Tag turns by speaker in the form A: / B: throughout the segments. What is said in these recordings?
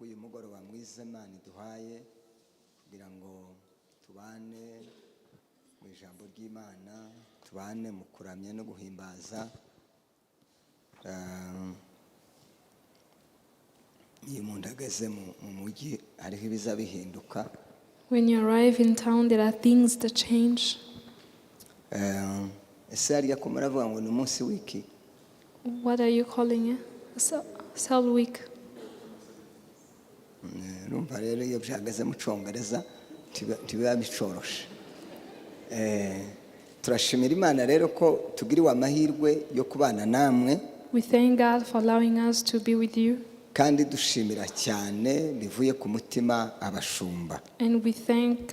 A: Uyu mugoroba mwiza Imana iduhaye kugira ngo tubane mu ijambo ry'Imana, tubane mu kuramya no guhimbaza. Iyo umuntu ageze mu mujyi hariho ibiza bihinduka.
B: When you arrive in town, there are things that change.
A: Ese hariya ko muravuga ngo ni umunsi w'iki?
B: What are you calling it? Cell week.
A: Rumva rero iyo byageze mu Cyongereza tibiba bicoroshe. Turashimira Imana rero ko tugiriwe amahirwe yo kubana namwe.
B: We thank God for allowing us to be with you.
A: Kandi dushimira cyane bivuye ku mutima abashumba.
B: And we thank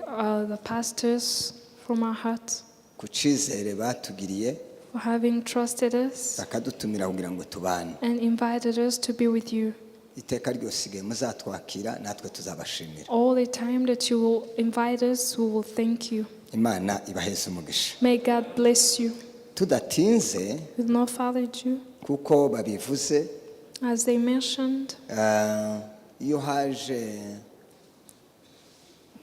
B: the pastors from our hearts
A: Ku cyizere batugiriye
B: for having trusted us
A: bakadutumira kugira ngo tubane.
B: and invited us to be with you.
A: Iteka ryose muzatwakira natwe tuzabashimira.
B: All the time that you will invite us, we will thank you.
A: Imana ibaheze umugisha.
B: May God bless you.
A: Tudatinze
B: With no further ado,
A: kuko babivuze,
B: as they mentioned,
A: iyo haje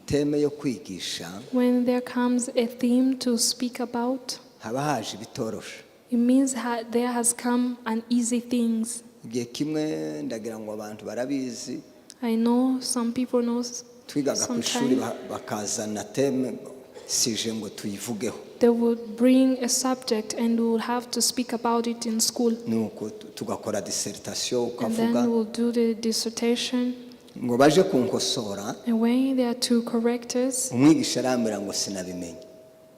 A: teme yo kwigisha
B: when there comes a theme to speak about,
A: haba haje bitoroshe.
B: it means there has come uneasy things.
A: Igihe kimwe ndagira ngo abantu barabizi,
B: I know some people know
A: twigaga ku ishuri
B: sometimes
A: bakazana teme sije ngo tuyivugeho.
B: they would bring a subject and we would have to speak about it in school.
A: Nuko tugakora dissertation
B: And then
A: ukavuga
B: we'll do the dissertation.
A: ngo baje kunkosora,
B: And when there are two correctors,
A: umwigisha arambira ngo sinabimenye.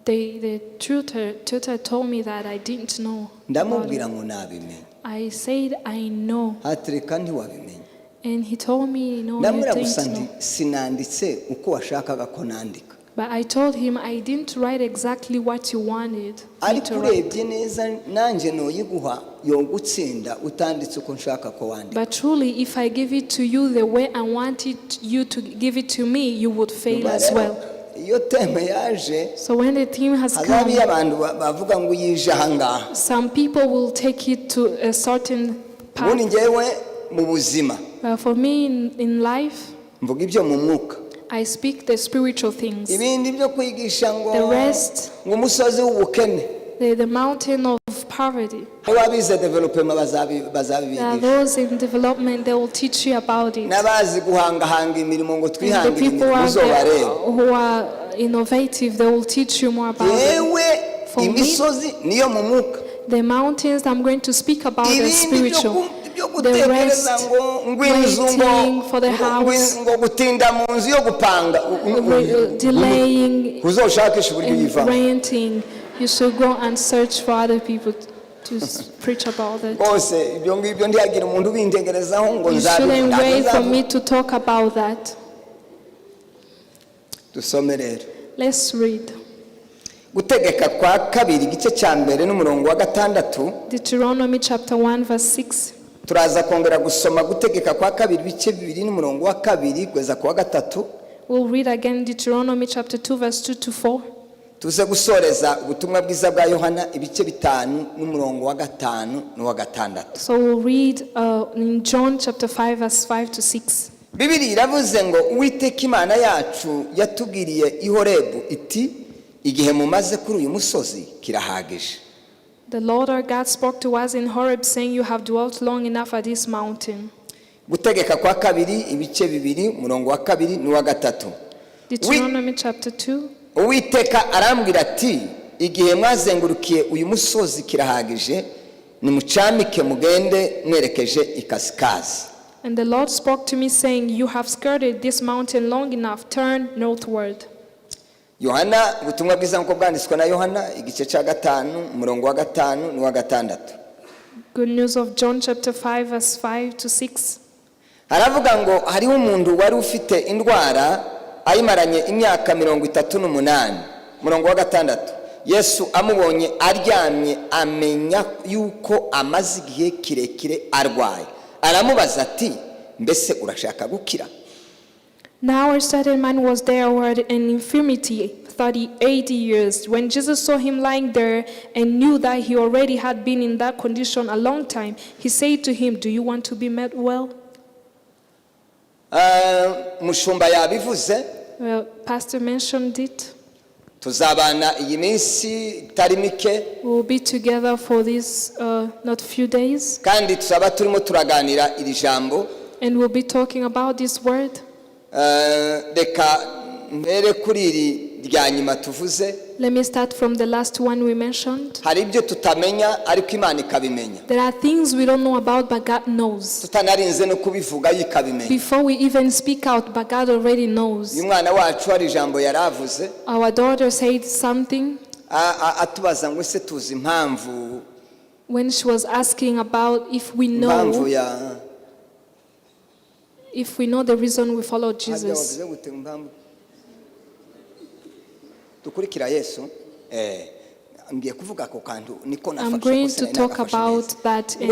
B: the tutor told me that I didn't know about
A: Ndamubwira
B: it.
A: ngo nabimenye.
B: I said, I know.
A: Hatereka ntiwabimenye.
B: And he told me, no, you
A: Ndamubwira gusa
B: didn't
A: ndi
B: know.
A: sinanditse uko washakaga ko nandika.
B: But I told him I didn't write exactly what you wanted me
A: Ariko
B: to write.
A: urebye neza nanjye noyiguha yo gutsinda utanditse uko nshaka ko wandika.
B: But truly, if I give it to you the way I wanted you to give it to me, you would fail as well.
A: Iyo teme yaje
B: So when the team has
A: hazabiye
B: come,
A: abantu bavuga ngo yije ahangaha.
B: some people will take it to a certain
A: Ubundi
B: path.
A: ngewe mu buzima
B: But for me in life,
A: mvuga ibyo mu mwuka.
B: I speak the spiritual things.
A: Ibindi byo kwigisha ngo
B: The rest,
A: ngo umusozi w'ubukene.
B: the mountain of poverty.
A: Ababize development
B: There are
A: bazabibigisha.
B: those in development, they will teach you about it.
A: N'abazi guhangahanga imirimo ngo
B: And the
A: twihangire
B: people
A: imirimo
B: out there
A: uzobareba.
B: who are innovative, they will teach you more about it.
A: Yewe
B: For me,
A: imisozi niyo mu mwuka.
B: the mountains I'm going to speak about are
A: Ibindi
B: spiritual.
A: byo
B: The
A: gutekereza
B: rest,
A: ngo inzu
B: waiting for the house,
A: ngo gutinda mu nzu yo gupanga
B: delaying,
A: uzoshakisha uburyo
B: and
A: uyivamo.
B: renting. You should go and search for other people to preach about it.
A: Bose ibyo ngibyo ndiyagira umuntu ubintegerezaho ngo
B: You shouldn't wait for me
A: nzabivuga.
B: to talk about that.
A: Dusome rero
B: Let's read
A: Gutegeka kwa kabiri igice cya mbere n'umurongo wa 6.
B: Deuteronomy chapter 1 verse 6.
A: Turaza kongera gusoma Gutegeka kwa kabiri ibice 2 n'umurongo wa 2 kugeza ku wa 3.
B: We'll read again Deuteronomy chapter 2 verse 2 to 4.
A: Tuze gusoreza ubutumwa bwiza bwa Yohana ibice 5 n'umurongo wa 5 n'uwa 6.
B: So we'll read in John chapter 5 verse 5 to 6.
A: Bibiri iravuze ngo Uwiteka Imana yacu yatubwiriye i Horebu iti igihe mumaze kuri uyu musozi kirahagije.
B: The Lord our God spoke to us in Horeb, saying, "You have dwelt long enough at this mountain."
A: Gutegeka kwa kabiri ibice 2 umurongo wa 2 n'uwa 3.
B: Deuteronomy chapter 2.
A: Uwiteka arambwira ati igihe mwazengurukiye uyu musozi kirahagije, nimucamike mugende mwerekeje ikasikazi.
B: And the Lord spoke to me, saying, "You have skirted this mountain long enough. Turn northward."
A: Yohana ubutumwa bwiza nk'uko bwanditswe na Yohana igice cya 5 umurongo wa 5 n'uwa 6.
B: Good news of John chapter 5 verse 5 to 6.
A: Haravuga ngo hariho umuntu wari ufite indwara ayimaranye imyaka 38. Umurongo wa 6. Yesu amubonye aryamye amenya yuko amaze igihe kirekire arwaye. Aramubaza ati mbese urashaka gukira?
B: Now a certain man was there who had an infirmity 80 years. When Jesus saw him lying there and knew that he already had been in that condition a long time, he said to him, "Do you want to be made well?"
A: mushumba yabivuze.
B: Well, Pastor mentioned it.
A: Tuzabana iyi minsi itari mike.
B: We'll be together for these not few days.
A: Kandi tuzaba turimo turaganira iri jambo.
B: And we'll be talking about this word.
A: Reka mbere kuri iri rya nyuma tuvuze.
B: Let me start from the last one we mentioned.
A: Hari ibyo tutamenya ariko Imana ikabimenya.
B: There are things we don't know about, but God knows.
A: Tutanarinze no kubivuga yikabimenya.
B: Before we even speak out, but God already knows.
A: Uyu mwana wacu hari ijambo yaravuze.
B: Our daughter said something.
A: Atubaza ngo ese tuzi impamvu.
B: When she was asking about if we know the reason we follow Jesus.
A: Dukurikira Yesu. I'm going
B: to talk about that. And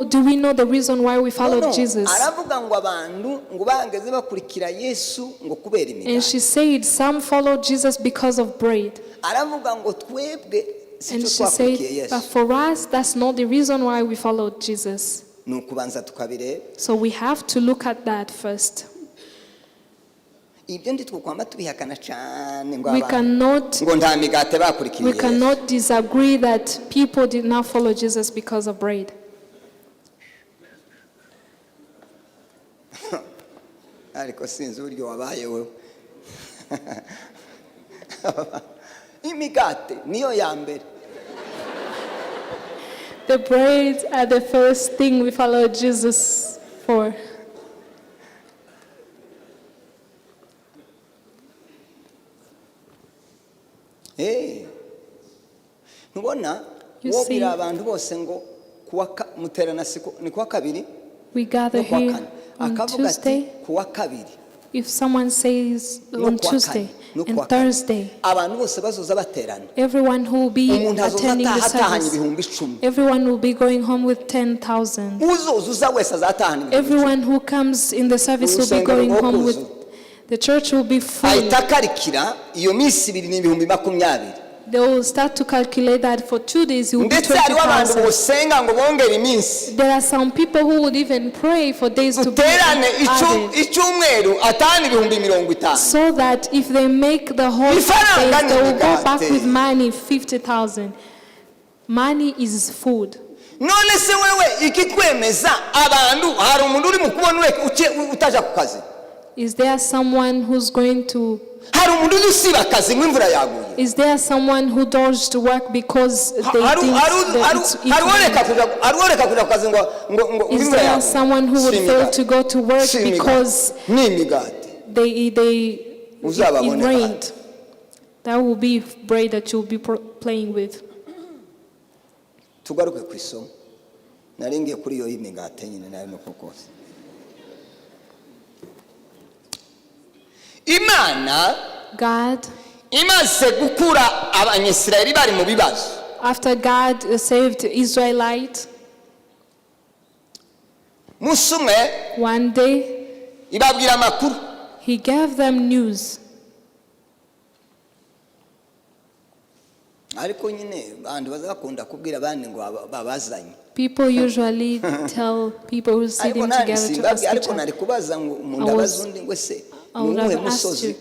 B: do we know the reason why we follow Jesus? And she said some follow Jesus because of bread. And she said, but for us, that's not the reason why we follow Jesus. So we have to look at that first. We cannot disagree that people did not follow Jesus because of bread. The bread are the first thing we follow Jesus for. You see, we gather here on Tuesday. If someone says on Tuesday and Thursday, everyone who will be attending the service, everyone will be going home with 10,000. Everyone who comes in the service will be going home with, the church will be full. They will start to calculate that for 2 days you will be 20,000. There are some people who would even pray for days to be added, so that if they make the whole days, they will go back with money, 50,000. Money is food. Is there someone who's going to... Is there someone who dodged to work because they think Is there someone who would fail to go to work because it rained? That will be bread that you'll be playing with.
A: Imana,
B: God, after God saved Israelite, one day he gave them news. People usually tell people who are sitting together to ask each other. I would have asked you,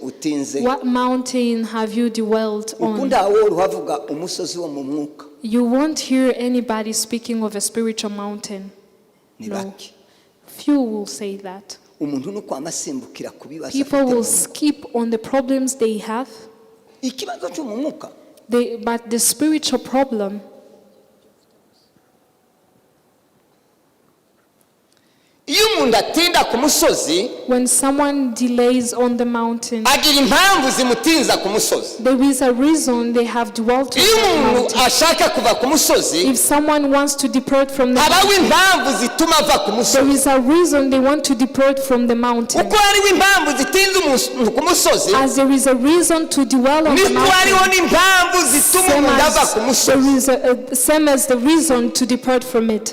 B: what mountain have you dwelt on? You won't hear anybody speaking of a spiritual mountain. No. Few will say that. People will skip on the problems they have. But the spiritual problem, when someone delays on the mountain, there is a reason they have dwelt on the mountain. If someone wants to depart from the mountain, there is a reason they want to depart from the mountain. As there is a reason to dwell on the mountain, same as the reason to depart from it.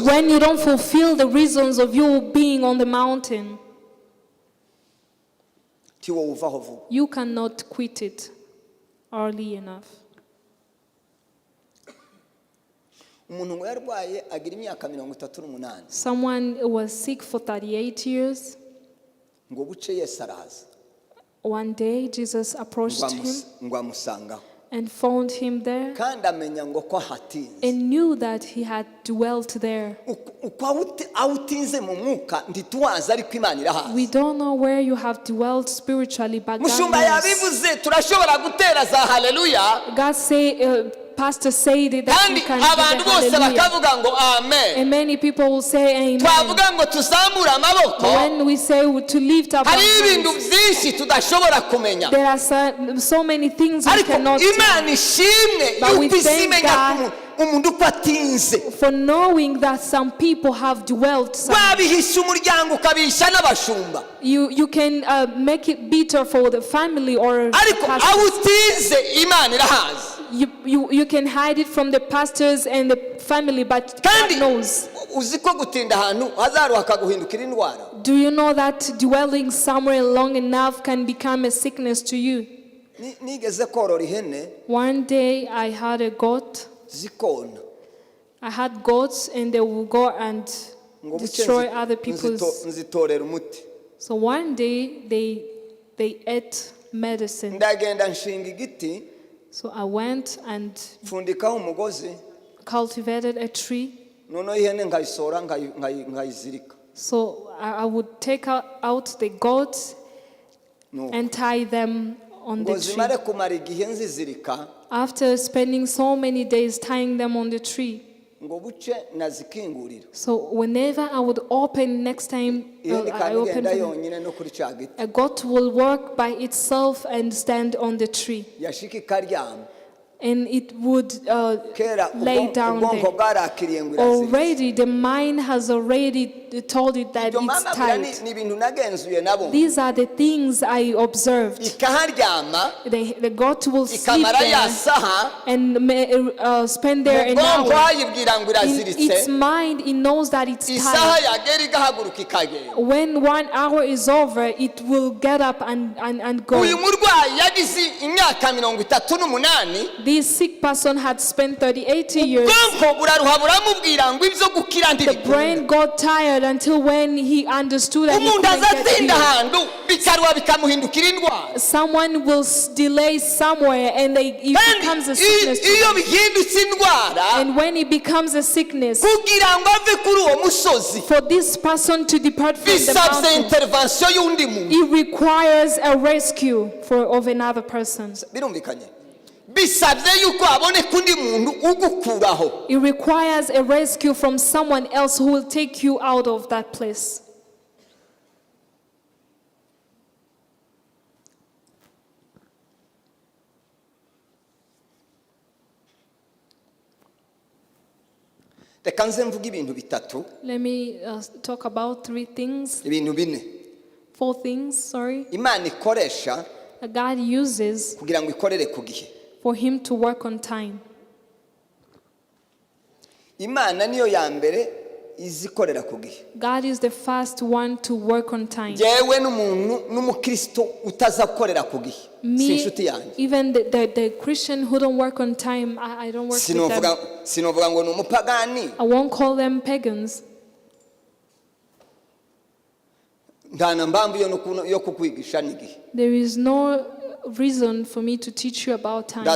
B: When you don't fulfill the reasons of you being on the mountain, you cannot quit it early enough.
A: umuntu ngo yarwaye agira imyaka 38.
B: Someone was sick for 38 years.
A: Ngo buce Yesu araza.
B: One day Jesus approached him
A: ngo amusangaho
B: and found him there
A: kandi amenya ngo ko hatinze
B: and knew that he had dwelt there.
A: Awutinze mu mwuka ntituwaza ariko Imana irahaza.
B: We don't know where you have dwelt spiritually, but
A: Mushumba yabivuze turashobora gutera za haleluya.
B: God say pastor said that you can
A: abantu bose bakavuga ngo amen.
B: And many people will say amen.
A: Twavuga ngo tuzamura amaboko.
B: When we say to lift up our hands,
A: hari ibintu byinshi tudashobora kumenya.
B: There are so many things we cannot see.
A: Imana ishimwe yuko isimenya umuntu uko atinze.
B: For knowing that some people have dwelt
A: wabihisha umuryango ukabisha n'abashumba.
B: You can make it bitter for the family or
A: ariko awutinze Imana irahaza.
B: You can hide it from the pastors and the family, but God knows. Do you know that dwelling somewhere long enough can become a sickness to you? One day I had a goat. I had goats and they will go and destroy other people's. So one day they ate medicine. So I went and cultivated a tree. So I would take out the goats and tie them on the tree. After spending so many days tying them on the tree, so whenever I would open, next time I open, a goat will walk by itself and stand on the tree. And it would lay down there. Already, the mind has already told it that it's tight. These are the things I observed. The goat will sleep there and spend there an hour. In its mind, it knows that it's tired. When 1 hour is over, it will get up and go. This sick person had spent 38 years. The brain got tired until when he understood that he couldn't get healed. Someone will delay somewhere and it becomes a sickness to them. And when it becomes a sickness, for this person to depart from the mountain, it requires a rescue of another person. It requires a rescue from someone else who will take you out of that place. Let me talk about 4 things, sorry. God uses for him to work on time. God is the first one to work on time. Me, even the Christian who don't work on time, I don't work with them. I won't call them pagans. There is no reason for me to teach you about time.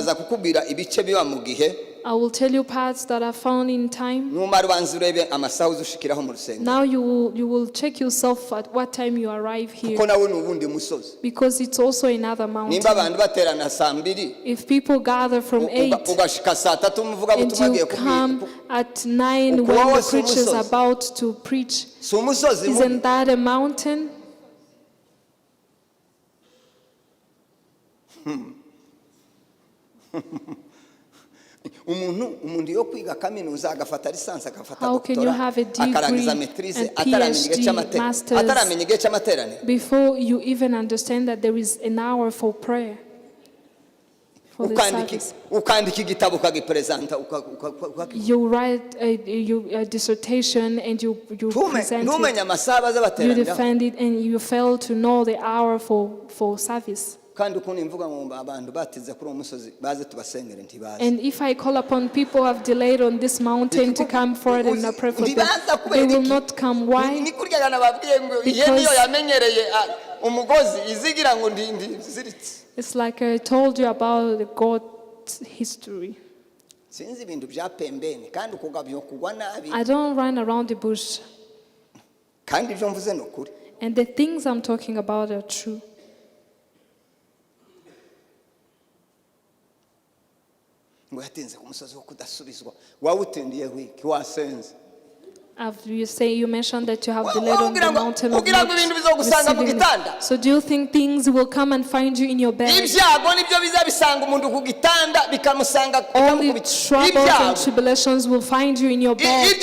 B: I will tell you parts that are found in time. Now you will check yourself at what time you arrive here, because it's also another mountain. If people gather from 8 and you come at 9 when the preacher is about to preach, isn't that a mountain? How can you have a degree and PhD, masters, before you even understand that there is an hour for prayer? For the service? You write a dissertation and you present it. You defend it and you fail to know the hour for service.
A: kandi ukuntu imvuga ngo abantu batize kuri umusozi baze tubasengere ntibaze.
B: And if I call upon people who have delayed on this mountain to come forward and I pray for them, they will not come. Why?
A: Ni kurya yana babwiye ngo ihe niyo yamenyereye umugozi izigira ngo ndi ziritse.
B: It's like I told you about the God's history.
A: Sinzi ibintu bya pembeni kandi ukugabyo kugwa nabi.
B: I don't run around the bush.
A: Kandi ibyo mvuze no kuri.
B: And the things I'm talking about are true.
A: Ngo yatinze ku musozi wo kudasubizwa wawutendiye wiki wasenze.
B: You mentioned that you have delayed on the mountain of receiving. So do you think things will come and find you in your bed? Only troubles and tribulations will find you in your bed.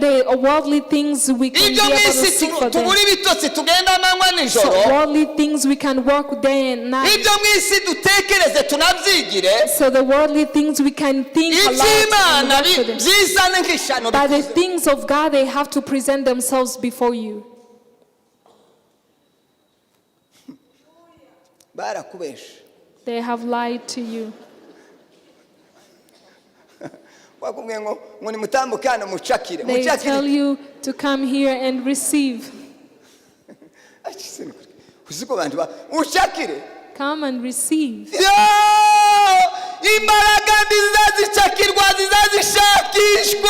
B: The worldly things we can be able to seek for them. So worldly things we can work day and night. So the worldly things we can think aloud. But the things of God, they have to present themselves before you. They have lied to you. They tell you to come here and receive. Come and receive.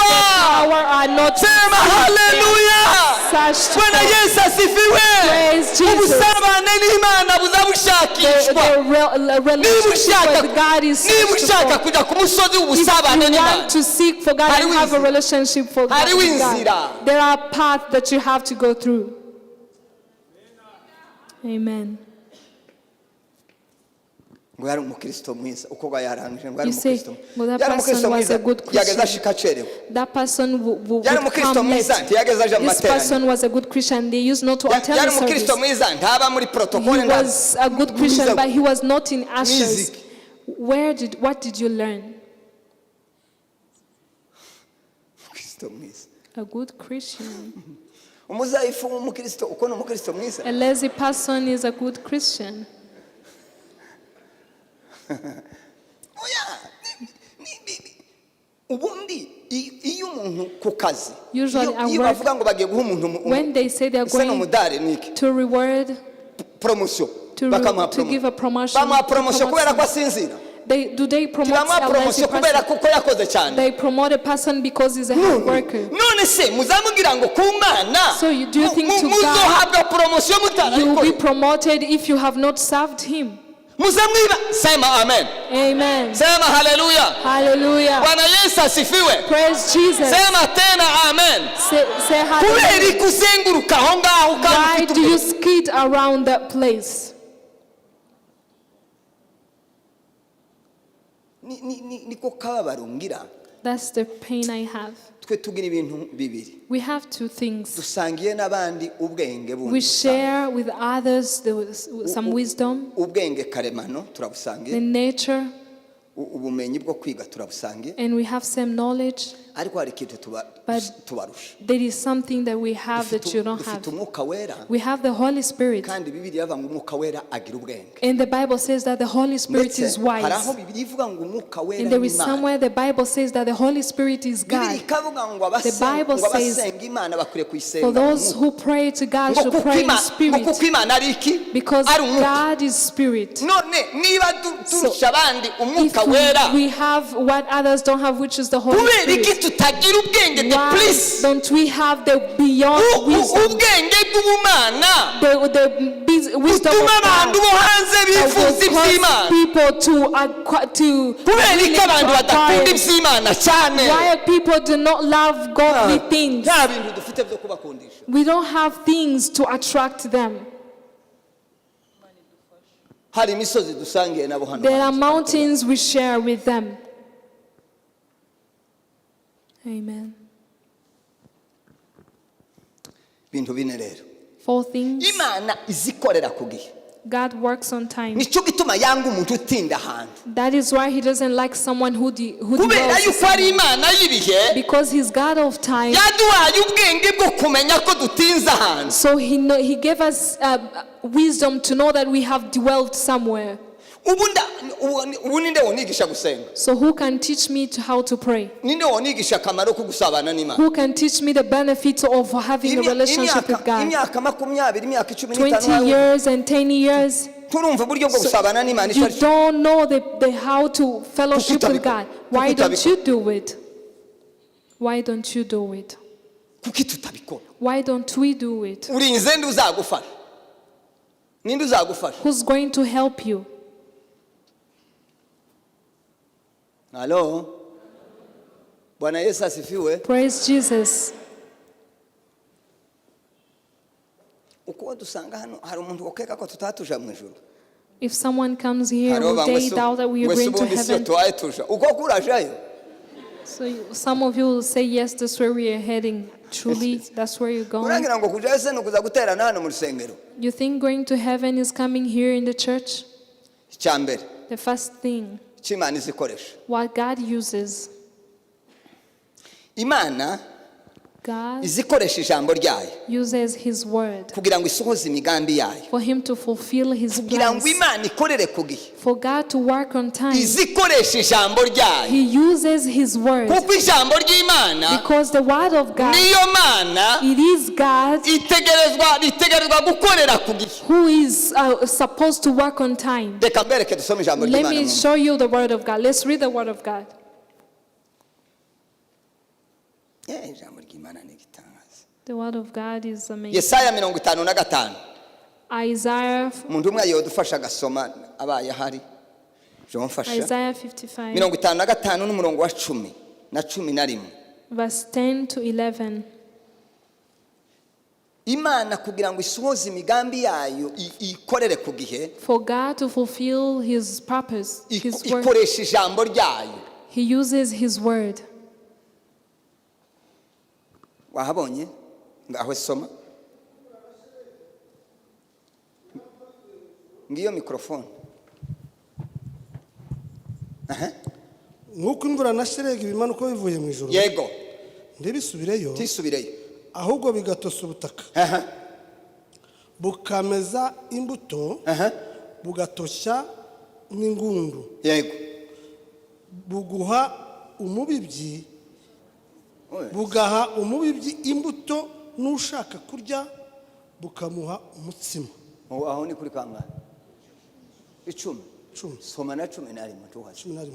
B: Power are not such. Praise Jesus. The relationship with God is such. If you want to seek for God and have a relationship for God, there are paths that you have to go through. Amen. You say, well, that person was a good Christian. That person would come late. This person was a good Christian. They used not to attend the service. He was a good Christian, but he was not in ushers. What did you learn? A good Christian. A lazy person is a good Christian. Usually at work, when they say they are going to reward, to give a promotion, do they promote a lazy person? They promote a person because he's a hard worker. So do you think to God you will be promoted if you have not served him?
A: Sema amen.
B: Amen.
A: Sema hallelujah.
B: Hallelujah.
A: Bwana Yesu asifiwe.
B: Praise Jesus.
A: Sema tena amen.
B: Say hallelujah. Why do you skid around that place? That's the pain I have. We have two things. We share with others some wisdom, the nature, and we have same knowledge. But there is something that we have that you don't have. We have the Holy Spirit. And the Bible says that the Holy Spirit is wise. And there is somewhere the Bible says that the Holy Spirit is God. The Bible says for those who pray to God should pray in spirit, because God is spirit. So if we have what others don't have, which is the Holy Spirit, why don't we have the beyond wisdom, the wisdom of God that will cause people to really why people do not love godly things? We don't have things to attract them. There are mountains we share with them. Amen. 4 things. God works on time.
A: nicyo gituma yanga umuntu utinda ahantu
B: That is why he doesn't like someone who
A: kubera
B: dwells
A: yuko ari imana y'ibihe
B: because he's God of time.
A: yaduhaye ubwenge bwo kumenya ko dutinze ahantu.
B: So he gave us wisdom to know that we have dwelt somewhere.
A: ubu ninde wonigisha gusenga?
B: So who can teach me how to pray?
A: Ninde wonigisha akamaro ko gusabana n'Imana?
B: Who can teach me the benefits of having a relationship with God?
A: imyaka 20 imyaka
B: 20 years and 10 years.
A: turumva uburyo bwo gusabana n'Imana
B: You don't know the how to fellowship with God. Why don't you do it? Why don't you do it?
A: kuki tutabikora?
B: Why don't we do it?
A: urinze ndi uzagufasha? Ninde uzagufasha?
B: Who's going to help you?
A: Hello? Bwana Yesu asifiwe.
B: Praise Jesus.
A: uko dusanga hano hari umuntu okeka ko tutatuja mu ijuru.
B: If someone comes here who they doubt that we are going to heaven,
A: uko kurajayo?
B: so some of you will say yes, that's where we are heading. Truly, that's where you're going.
A: urangira ngo kujayo se nukuza guterana hano mu rusengero.
B: You think going to heaven is coming here in the church?
A: Icyambere
B: The first thing,
A: cy'Imana izikoresha.
B: what God uses.
A: Imana
B: God
A: izikoresha ijambo ryayo
B: uses His word
A: kugira ngo isohoze imigambi yayo,
B: for Him to fulfill His
A: kugira ngo
B: plans.
A: Imana ikorere ku gihe.
B: For God to work on time,
A: izikoresha ijambo ryayo
B: He uses His word.
A: kuko ijambo ry'Imana
B: Because the word of God,
A: niyo Mana
B: it is God
A: itegerezwa gukorera ku gihe.
B: who is supposed to work on time.
A: Reka mbereke dusome ijambo
B: Let
A: ry'Imana.
B: me show you the word of God. Let's read the word of God.
A: Ijambo ry'Imana ni igitangaza.
B: The word of God is amazing.
A: Yesaya 55.
B: Isaiah
A: umuntu umwe yodufasha agasoma abaye ahari. Jomfasha.
B: Isaiah 55,
A: 55 n'umurongo wa 10 na 11.
B: verse 10 to 11.
A: Imana kugira ngo isohoze imigambi yayo ikorere ku gihe,
B: For God to fulfill His purpose, His word,
A: ikoresha ijambo ryayo.
B: He uses His word.
A: Wahabonye? Ngaho soma. Ngiyo mikrofone.
C: nk'uko imvura na shelegi bimanuka bivuye mu ijuru,
A: Yego.
C: ntibisubireyo
A: Tisubireyo.
C: ahubwo bigatosa ubutaka, bukameza imbuto, bugatoshya n'ingundu,
A: Yego.
C: bugaha umubibyi imbuto, n'ushaka kurya bukamuha umutsima.
A: Aho ni kuri kangahe? 10.
C: 10.
A: Soma na 11 tuhaje.
C: 11.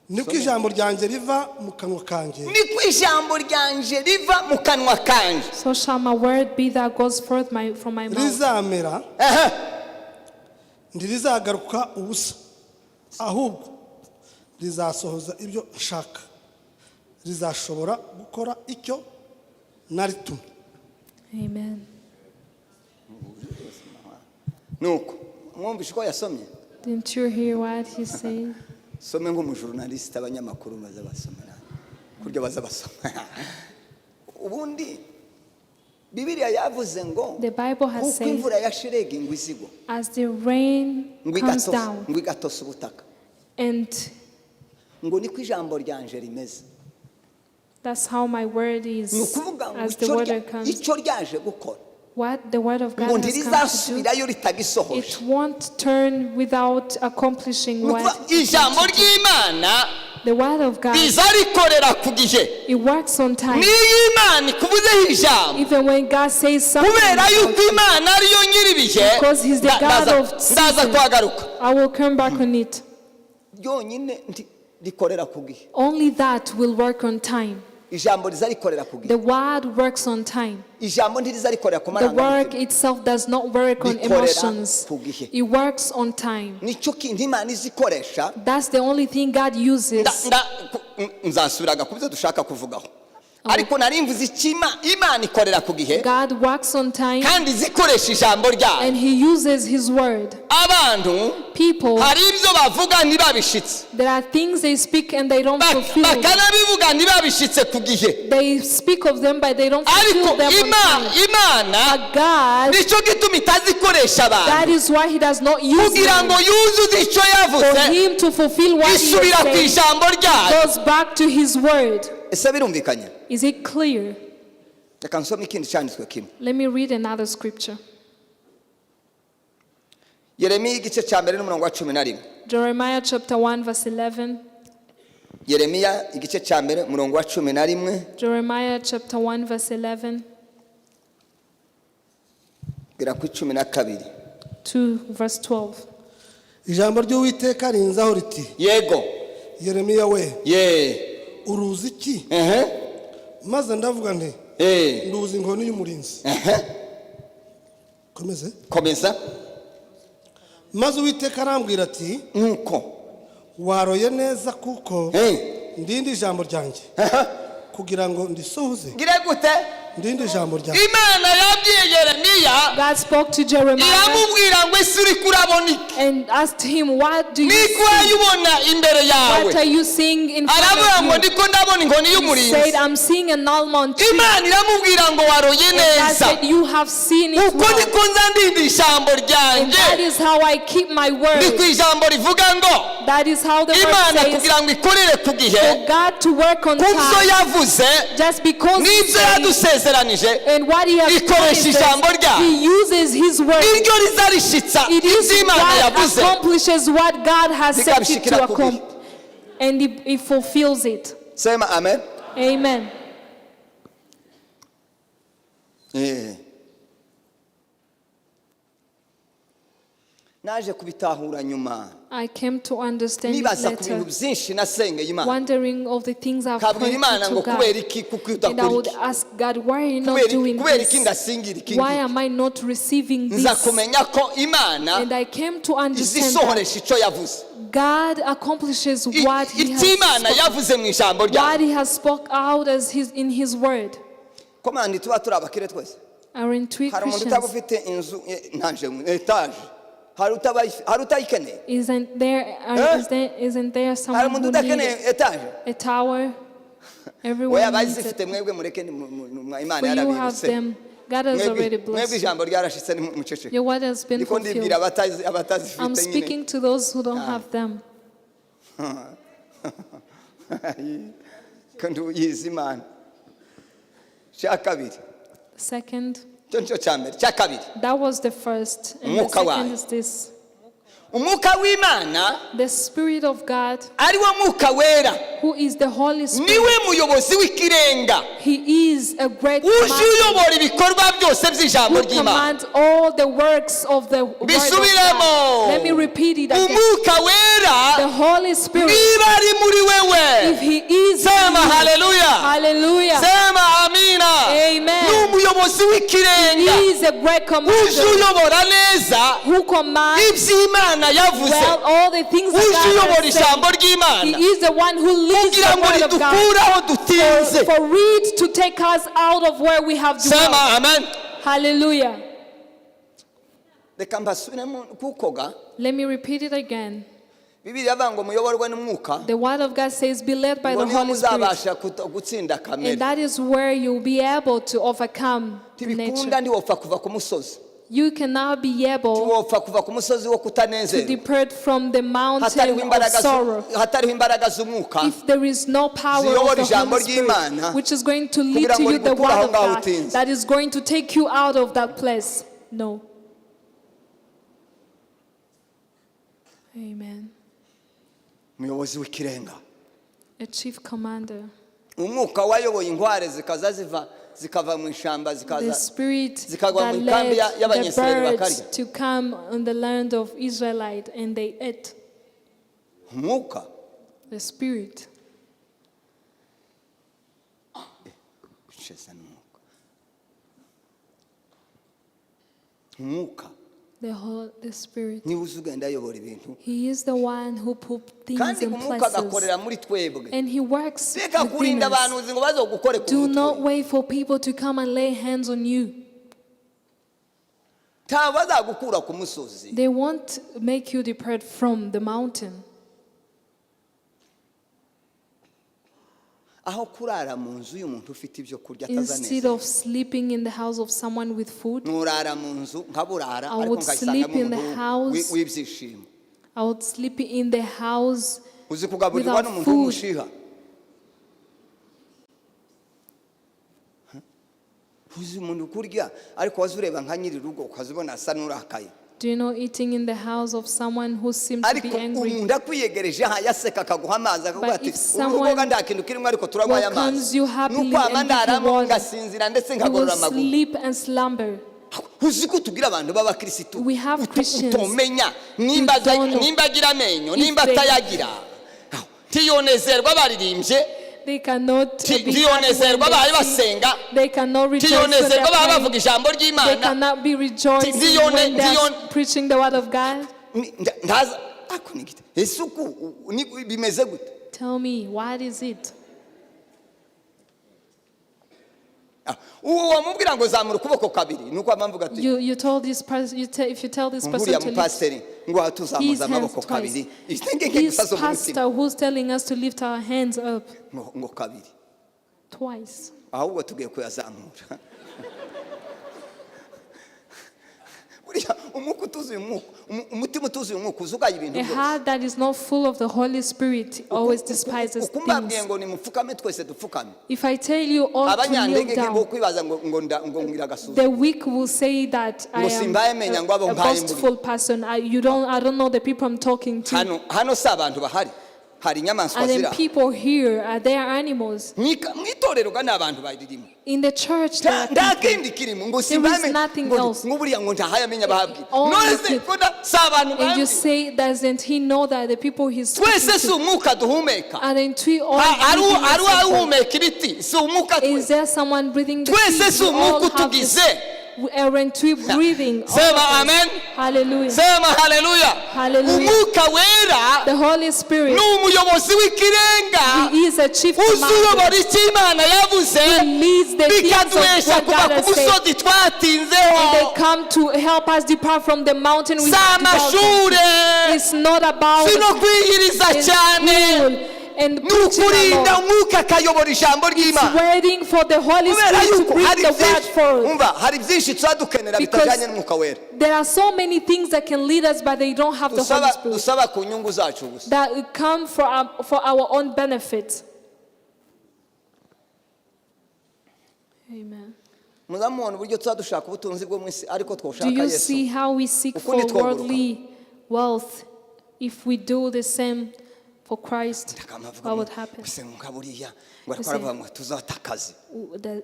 C: Niko ijambo ryanjye riva mu kanwa kanjye.
A: Niko ijambo ryanje riva mu kanwa kanje.
B: So shall my word be that goes forth from my mouth.
C: Rizamera ndirizagaruka ubusa, ahubwo rizasohoza ibyo nshaka, rizashobora gukora icyo naritumye.
B: Amen.
A: Nuko mwumvishe ko yasomye?
B: Didn't you hear what he said?
A: Some nk'umujournalist abanyamakuru baza basomera kuryo baza basoma. Ubundi Bibiliya yavuze ngo
B: The Bible has said,
A: imvura ya shelegi ngo izigo,
B: as the rain comes down,
A: ngo igatosa ubutaka,
B: and
A: ngo niko ijambo ryanje rimeze.
B: that's how my word is.
A: Nukuvuga ngo
B: As the word comes,
A: icyo ryaje gukora
B: what the word of God
A: ngo
B: has come to do,
A: ntirizasubirayo ritagisohoje.
B: it won't turn without accomplishing what
A: ijambo ry'Imana
B: the word of God.
A: riza rikorera ku gihe.
B: It works on time.
A: Niyo Imana ikubuzeho ijambo,
B: Even when God says something,
A: kubera yuko Imana ariyo nyiribihe,
B: because He's the God of
A: ndaza
B: seasons,
A: kwagaruka.
B: I will come back on it.
A: Yonyine rikorera ku gihe.
B: Only that will work on time.
A: Ijambo riza rikorera ku gihe.
B: The word works on time.
A: Ijambo ntiriza rikorera ku
B: The work
A: marangamutima.
B: itself does not work on
A: Rikorera
B: emotions.
A: ku gihe.
B: It works on time.
A: Nicyo kintu Imana izikoresha.
B: That's the only thing God uses.
A: Nzasubiraga ku byo dushaka kuvugaho. ariko narimvuze ikima Imana ikorera ku gihe
B: God works on time
A: kandi zikoresha ijambo ryayo.
B: and he uses his word.
A: Abantu
B: People,
A: hari ibyo bavuga ntibabishitse,
B: there are things they speak and they don't fulfill.
A: bakanabivuga ntibabishitse ku gihe,
B: They speak of them but they don't fulfill
A: ariko
B: them on time.
A: Imana
B: But God,
A: nicyo gituma itazikoresha abantu
B: that is why he does not use
A: kugira ngo
B: them.
A: yuzuze icyo
B: For
A: yavuze,
B: him to fulfill what he
A: isubira ku
B: has said,
A: ijambo ryayo.
B: goes back to his word.
A: Ese birumvikanye?
B: Is it clear?
A: Reka nsome ikindi cyanditswe kimwe.
B: Let me read another scripture.
A: Yeremiya igice cya mbere n'umurongo wa 11.
B: Jeremiah chapter 1 verse 11.
A: Yeremiya igice cya mbere umurongo wa 11.
B: Jeremiah chapter 1 verse 11
A: bira ku 12.
B: to verse 12.
C: ijambo ry'Uwiteka rinzaho riti,
A: Yego.
C: Yeremiya we,
A: Ye.
C: uruzi iki?
A: Ehe.
C: Maze ndavuga nti, nduzi inkoni y'umurinzi.
A: Ehe.
C: Komeze.
A: Komeza.
C: Maze Uwiteka arambwira ati,
A: Nuko.
C: waroye neza kuko ndindi ijambo ryanjye kugira ngo ndisohoze.
A: Gire gute?
C: Ndindi ijambo ryanjye.
A: Imana yabwiye Yeremiya,
B: God spoke to Jeremiah
A: iramubwira ngo ese uri kurabona iki?
B: and asked him, what do you
A: Niko
B: see?
A: wayibona imbere
B: What are
A: yawe?
B: you seeing in
A: Aravuga
B: front
A: ngo
B: of you?
A: ndiko ndabona inkoni
B: He said,
A: y'umurinzi.
B: I'm seeing an almond tree.
A: Imana iramubwira ngo waroye
B: And God
A: neza.
B: said, you have seen it
A: Uko
B: well.
A: niko nza ndinda ijambo
B: And that
A: ryanjye.
B: is how I keep my
A: Ni ku
B: word.
A: ijambo rivuga ngo
B: That is how the word
A: Imana
B: says,
A: kugira ngo ikorere ku gihe,
B: for God to work on
A: ku byo
B: time,
A: yavuze
B: just because he
A: n'ibyo
B: said,
A: yadusezeranije,
B: and what he has
A: ikoresha
B: promised,
A: ijambo ryayo.
B: he uses his word.
A: Niryo rizarishitsa
B: It is
A: ibyo Imana
B: what
A: yavuze.
B: accomplishes what God has set it
A: Bikabishikira
B: to
A: ku gihe.
B: accomplish. And it fulfills it.
A: Sema amen.
B: Amen.
A: Naje kubitahura nyuma,
B: I came to understand it
A: nibaza ku bintu
B: later,
A: byinshi nasengeye Imana.
B: wondering of the things I've
A: Kabwira Imana
B: prayed
A: ngo
B: to
A: kubera
B: God.
A: iki kuko
B: And I
A: udakora
B: would
A: iki?
B: ask God, why are you not doing
A: Kubera iki
B: this?
A: ndasingira iki
B: Why
A: ngiki?
B: am I not receiving
A: Nza
B: this?
A: kumenya ko Imana
B: And I came to understand that
A: izisohoresha icyo yavuze.
B: God accomplishes what He
A: Icyo Imana
B: has
A: yavuze mu ijambo
B: what
A: ryayo.
B: He has spoke out as in His word.
A: Komandi tuba turi abakire twese.
B: Aren't we
A: Hari umuntu utaba
B: Christians?
A: ufite inzu ntaje mu etaje. Hari utayikeneye.
B: Isn't there
A: Hari
B: someone
A: umuntu
B: who
A: udakeneye
B: needs
A: etaje.
B: a tower?
A: We
B: Everyone needs
A: abazifite
B: it.
A: mwebwe mureke Imana
B: For you have
A: yarabirutse.
B: them. God has already
A: Mwebwe
B: blessed you.
A: ijambo ryarashitse ni mucece.
B: Your word has been
A: Niko ndibwira
B: fulfilled. I'm
A: abatazifite nyine.
B: speaking to those who don't have them.
A: Kandi uyizi Imana. Cya kabiri.
B: Second,
A: Cyo nicyo cya mbere. Cya kabiri.
B: that was the first. And the
A: Umwuka
B: second
A: wayo.
B: is this.
A: Umwuka w'Imana
B: The Spirit of God,
A: ari wo mwuka wera.
B: who is the Holy Spirit,
A: Niwe muyobozi w'ikirenga.
B: He is a great
A: Uje
B: commander
A: uyobora ibikorwa byose by'ijambo
B: who
A: ry'Imana.
B: commands all the works of the word of
A: Bisubiremo.
B: God. Let me repeat it again.
A: Umwuka wera
B: The Holy Spirit,
A: niba ari muri wewe.
B: if He is in
A: Sema
B: you,
A: haleluya.
B: hallelujah,
A: Sema amina.
B: Amen.
A: Ni umuyobozi
B: He
A: w'ikirenga.
B: is a great
A: Uje
B: commander
A: uyobora neza
B: who commands
A: ibyo Imana yavuze.
B: well all the things that
A: Uje
B: God
A: uyobora
B: has
A: ijambo
B: said. He
A: ry'Imana.
B: is the one who leads
A: Kugira
B: the
A: ngo
B: word of God
A: ridukure aho dutinze.
B: for it to take us out of where we have dwelt.
A: Sema amen.
B: Hallelujah.
A: Reka mbasubiremo kukoga.
B: Let me repeat it again.
A: Bibiliya avuga ngo muyoborwe n'umwuka.
B: The word of God says, be led by
A: Ngo
B: the
A: niyo
B: Holy Spirit.
A: muzabasha gutsinda kamere.
B: And that is where you'll be able to overcome the
A: Tibikunda
B: nature.
A: ntiwopfa kuva ku musozi.
B: You cannot be able
A: Tiwopfa kuva ku musozi wo
B: to
A: kutanezerwa.
B: depart from the mountain
A: Hatariho
B: of
A: imbaraga
B: sorrow
A: z'umwuka.
B: if there is no power
A: Ziyobora
B: of the
A: ijambo
B: Holy Spirit,
A: ry'Imana,
B: which is going to lead
A: kugira
B: to
A: ngo
B: you the
A: rigukure
B: word
A: aho
B: of
A: ngaho
B: God
A: utinze.
B: that is going to take you out of that place. No. Amen.
A: Umuyobozi w'ikirenga.
B: A chief commander.
A: Umwuka wayoboye inkware zikava mu ishamba
B: The spirit
A: zikagwa
B: that
A: mu kambi
B: led the
A: y'Abanyisraeli
B: birds
A: bakarya.
B: to come on the land of Israelite and they ate.
A: Umwuka.
B: The spirit.
A: Umwuka.
B: The Spirit.
A: niwe uzugenda ayobora ibintu
B: He is the one who put things
A: kandi
B: in
A: umwuka
B: places.
A: agakorera muri twebwe
B: And He works
A: reka
B: within
A: kurinda abantu
B: us.
A: uzi ngo bazogukore ku
B: Do not
A: mutwe
B: wait for people to come and lay hands on you.
A: nta bazagukura ku musozi
B: They won't make you depart from the mountain.
A: aho kurara mu nzu y'umuntu ufite ibyo kurya
B: Instead
A: atazaneza
B: of sleeping in the house of someone with food,
A: nurara mu nzu nkaburara
B: I
A: ariko
B: would sleep
A: nkayisangamo
B: in the
A: umuntu
B: house.
A: w'ibyishimo
B: I would sleep in the house
A: uzi kugaburirwa
B: without
A: n'umuntu
B: food.
A: w'umushiha uzi umuntu kurya ariko waza ureba nka nyiri rugo ukazibona asa n'urakaye
B: Do you know eating in the house of someone who seems to
A: ariko
B: be angry?
A: umuntu akwiyegereje yaseka akaguha amazi akavuga
B: But
A: ati
B: if someone
A: urugoga nta kintu kirimo ariko turanywa aya
B: welcomes
A: mazi
B: you happily
A: nuko ama
B: and gives you
A: ndaramo
B: water,
A: ngasinzira ndetse
B: You will
A: nkagorora amaguru
B: sleep and slumber.
A: uzi ko tugira abantu b'abakirisitu
B: We have Christians
A: utomenya nimba
B: who don't know
A: agira amenyo
B: if
A: nimba
B: they-
A: atayagira tiyonezerwa baririmbye
B: They cannot be happy when
A: tiyonezerwa bari
B: they sing.
A: basenga
B: They cannot rejoice when they
A: tiyonezerwa baba bavuga
B: pray.
A: ijambo
B: They
A: ry'Imana
B: cannot be rejoicing when they are preaching the word of God.
A: ndaza ako nigite isuku bimeze gute
B: Tell me, what is it?
A: uwo wamubwira ngo zamura ukuboko kabiri nuko amamvuga ati
B: You told this person, if you tell this person
A: nguriya
B: to lift
A: mupasiteri ngo
B: his
A: tuzamuza
B: hands
A: amaboko kabiri
B: twice.
A: itenge
B: His
A: nk'igisazo mu mutima
B: pastor who's telling us to lift our hands up
A: ngo kabiri
B: twice.
A: ahubwo tugiye kuyazamura buriya umwuka utuzuye umwuka umutima utuzuye umwuka uzugaye ibintu
B: A
A: byose
B: heart that is not full of the Holy Spirit always despises
A: uko mbabwiye
B: things.
A: ngo nimupfukame twese dupfukame
B: If I tell you all to kneel
A: abanyantege ngo
B: down,
A: kwibaza ngo ngira agasuzuma
B: the weak will say that I
A: Ngo simbaye menya ngo abo
B: am a
A: mbaye
B: boastful person. I don't know the people I'm talking to.
A: hano si abantu bahari hari inyamaswa
B: And then
A: zira
B: people here, they are animals.
A: mwitorero ga n'abantu baririmo
B: In the church, there are
A: nta
B: people.
A: kindi kirimo ngo
B: There
A: simbaye
B: is nothing else.
A: ngo buriya ngo ntahaye amenya bahabwira
B: All
A: none
B: the
A: se
B: people.
A: ko si abantu
B: And you
A: bahabwira
B: say, doesn't he know that the people he's
A: twese
B: speaking
A: si
B: to?
A: umwuka duhumeka
B: And then we all
A: ari
B: breathing the same breath.
A: uhumeka ibiti si umwuka
B: Is there someone breathing the
A: twese
B: trees?
A: si
B: We all
A: umwuka
B: have this.
A: utugize
B: Aren't we breathing? all
A: sema
B: of us?
A: amen
B: Hallelujah.
A: sema haleluya
B: Hallelujah.
A: umwuka wera
B: The Holy Spirit,
A: ni umuyobozi w'ikirenga
B: He is a chief commander.
A: uzuyobora icyo Imana yavuze
B: He leads the things of
A: bikaduhesha
B: what
A: kuva
B: God
A: ku
B: has said.
A: musozi twatinzeho
B: And they come to help us depart from the mountain we
A: si
B: devout
A: amashure
B: into. It's not about
A: si no kwiyiriza
B: in
A: cyane
B: school and
A: ni
B: preaching
A: ukurinda
B: alone.
A: umwuka akayobora ijambo ry'Imana
B: Waiting for the Holy
A: kubera
B: Spirit to
A: yuko
B: bring
A: hari
B: the word
A: byinshi
B: forth.
A: umva hari byinshi tuba dukenera
B: Because
A: bitajyanye n'umwuka wera
B: there are so many things that can lead us, but they don't have the Holy Spirit.
A: dusaba ku nyungu zacu gusa
B: That will come for our own benefit. Amen.
A: muzamubona uburyo tuba dushaka ubutunzi bwo mu isi ariko
B: Do
A: twashaka
B: you
A: Yesu
B: see how we seek
A: Uko
B: for
A: nitwoguruka.
B: worldly wealth? If we do the same for Christ, what would happen?
A: ese nka buriya ngo aravuga ngo tuzata akazi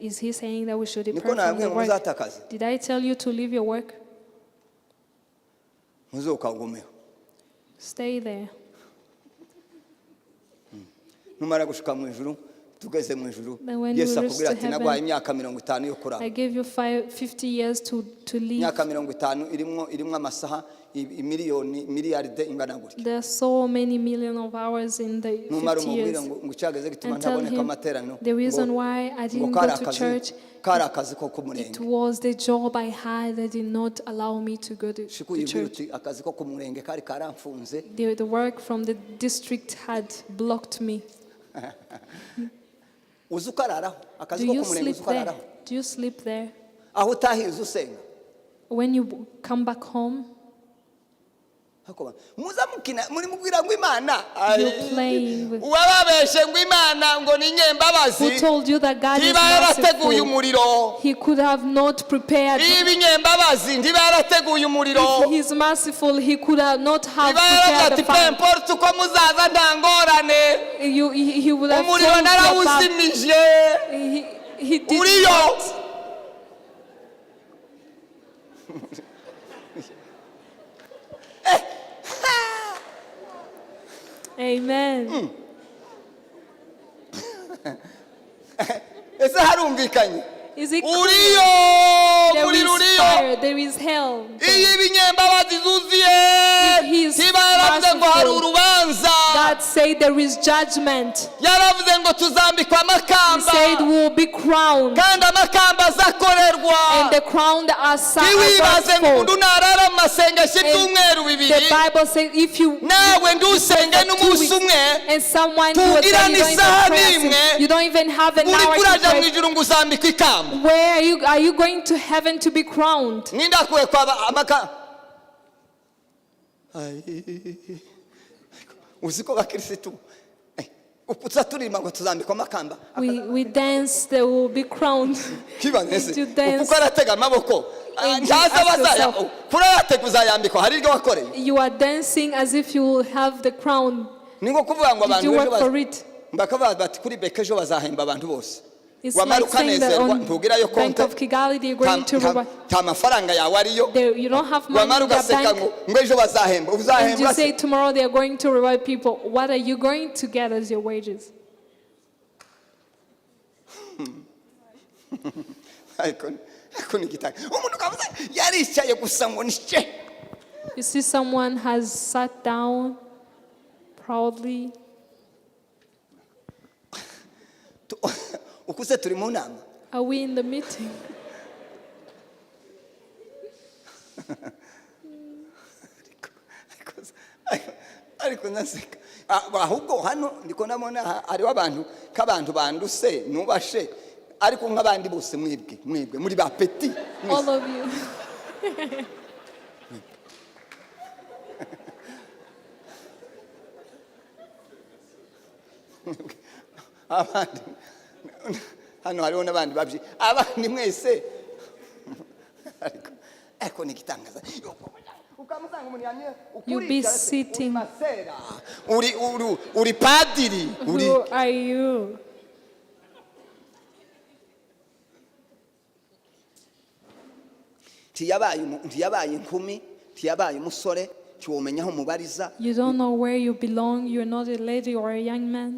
B: Is he saying that we should
A: niko
B: depart from
A: nababwiye
B: the
A: ngo
B: work?
A: muzata akazi
B: Did I tell you to leave your work?
A: muzokagumeho
B: Stay there.
A: numara gushika mu ijuru tugeze mu ijuru
B: Then when
A: Yesu
B: we reach
A: akubwira
B: to
A: ati
B: heaven,
A: nagwaye imyaka 50 yo kuraba
B: I gave you 50 years to live.
A: imyaka 50 irimwo amasaha miliyaride ingana gutya
B: There are so many million of hours in the
A: numara
B: 50
A: umubwira
B: years.
A: ngo cyageze gituma
B: And tell
A: ntaboneka
B: him
A: amateraniro
B: the reason
A: ngo-
B: why I
A: ngo
B: didn't
A: kari
B: go to
A: akazi-
B: church,
A: kari akazi ko
B: it
A: kumurenge
B: was the job I had that did not allow me to go to
A: shiku yibwira
B: church.
A: uti akazi ko kumurenge kari karamfunze
B: The work from the district had blocked me.
A: uzi ukararaho akazi
B: Do
A: ko
B: you
A: kumurenge
B: sleep
A: uzi
B: there?
A: ukararaho
B: Do you sleep there?
A: aho utahize usenga
B: When you come back home,
A: muzamukina muri mubwira ngo Imana
B: you're playing with.
A: uwababeshe ngo Imana ngo ni nyembabazi
B: Who told you that God is
A: ntiba yarateguye
B: merciful?
A: umuriro
B: He could have not prepared.
A: niba inyembabazi ntiba yarateguye umuriro
B: If he's merciful, he could have not have
A: niba yaravuze
B: prepared
A: ati
B: the fire.
A: pemporte uko muzaza nta ngorane
B: He would have told
A: umuriro
B: you about.
A: narawuzimije
B: He did
A: uriyo
B: not. Amen.
A: ese harumvikanye
B: Is it
A: uriyo umuriro
B: is
A: uriyo
B: fire, there is hell.
A: iyo ibinyembabazi zuzuye
B: If he is
A: niba yaravuze ngo hari
B: merciful,
A: urubanza
B: God said there is judgment.
A: yaravuze ngo tuzambikwa
B: He
A: amakamba
B: said we will be crowned,
A: kandi amakamba azakorerwa
B: and the crown are
A: ntiwibaze ngo umuntu
B: for.
A: narara mu masengesho ibyumweru
B: The
A: bibiri
B: Bible says if you
A: nawe ndusenge n'umunsi umwe
B: and someone who was
A: tugira n'isaha n'imwe
B: you don't even have an
A: uri
B: hour to
A: kuraja mu
B: pray.
A: ijuru ngo uzambikwe ikamba
B: Where are you going to heaven to be crowned?
A: nindakuwe kwa amaka uziko bakirisitu ukuza turima ngo tuzambikwa amakamba
B: We dance, they will be crowned.
A: kibanese
B: You dance.
A: uko aratega amaboko
B: And
A: ntaza
B: ask
A: bazaya
B: yourself.
A: kuratega uzayambikwa hari iryo wakoreye
B: You are dancing as if you will have the crown.
A: ni nko kuvuga ngo
B: Did
A: abantu
B: you
A: ejo
B: work for it?
A: bakavuga bati kuri beka ejo bazahemba abantu bose
B: It's
A: wamara
B: like saying that
A: ukanezerwa
B: on
A: ntugirayo
B: Bank
A: konte
B: of Kigali they're going to reward.
A: nta mafaranga yawe ariyo
B: You don't have money
A: wamara
B: in the
A: ugaseka
B: bank.
A: ngo ejo bazahemba
B: And you
A: uzahemba
B: say tomorrow they are going to reward people. What are you going to get as your wages?
A: ariko ni gitaka umuntu kavuze yaricaye gusa ngo nishe
B: You see someone has sat down proudly.
A: ukuze turi mu nama
B: Are we in the meeting?
A: ariko naseka ahubwo hano ndiko ndabona hariho abantu k'abantu banduse nubashe ariko nk'abandi bose mwebwe muri ba peti
B: All of you.
A: abandi hano hariho n'abandi babyi abandi mwese ariko ni gitangaza ukamusanga umuntu yamye
B: You be sitting.
A: uri padiri
B: Who are you?
A: ntiyabaye inkumi ntiyabaye umusore ntiwomenya aho mubariza
B: You don't know where you belong. You're not a lady or a young man.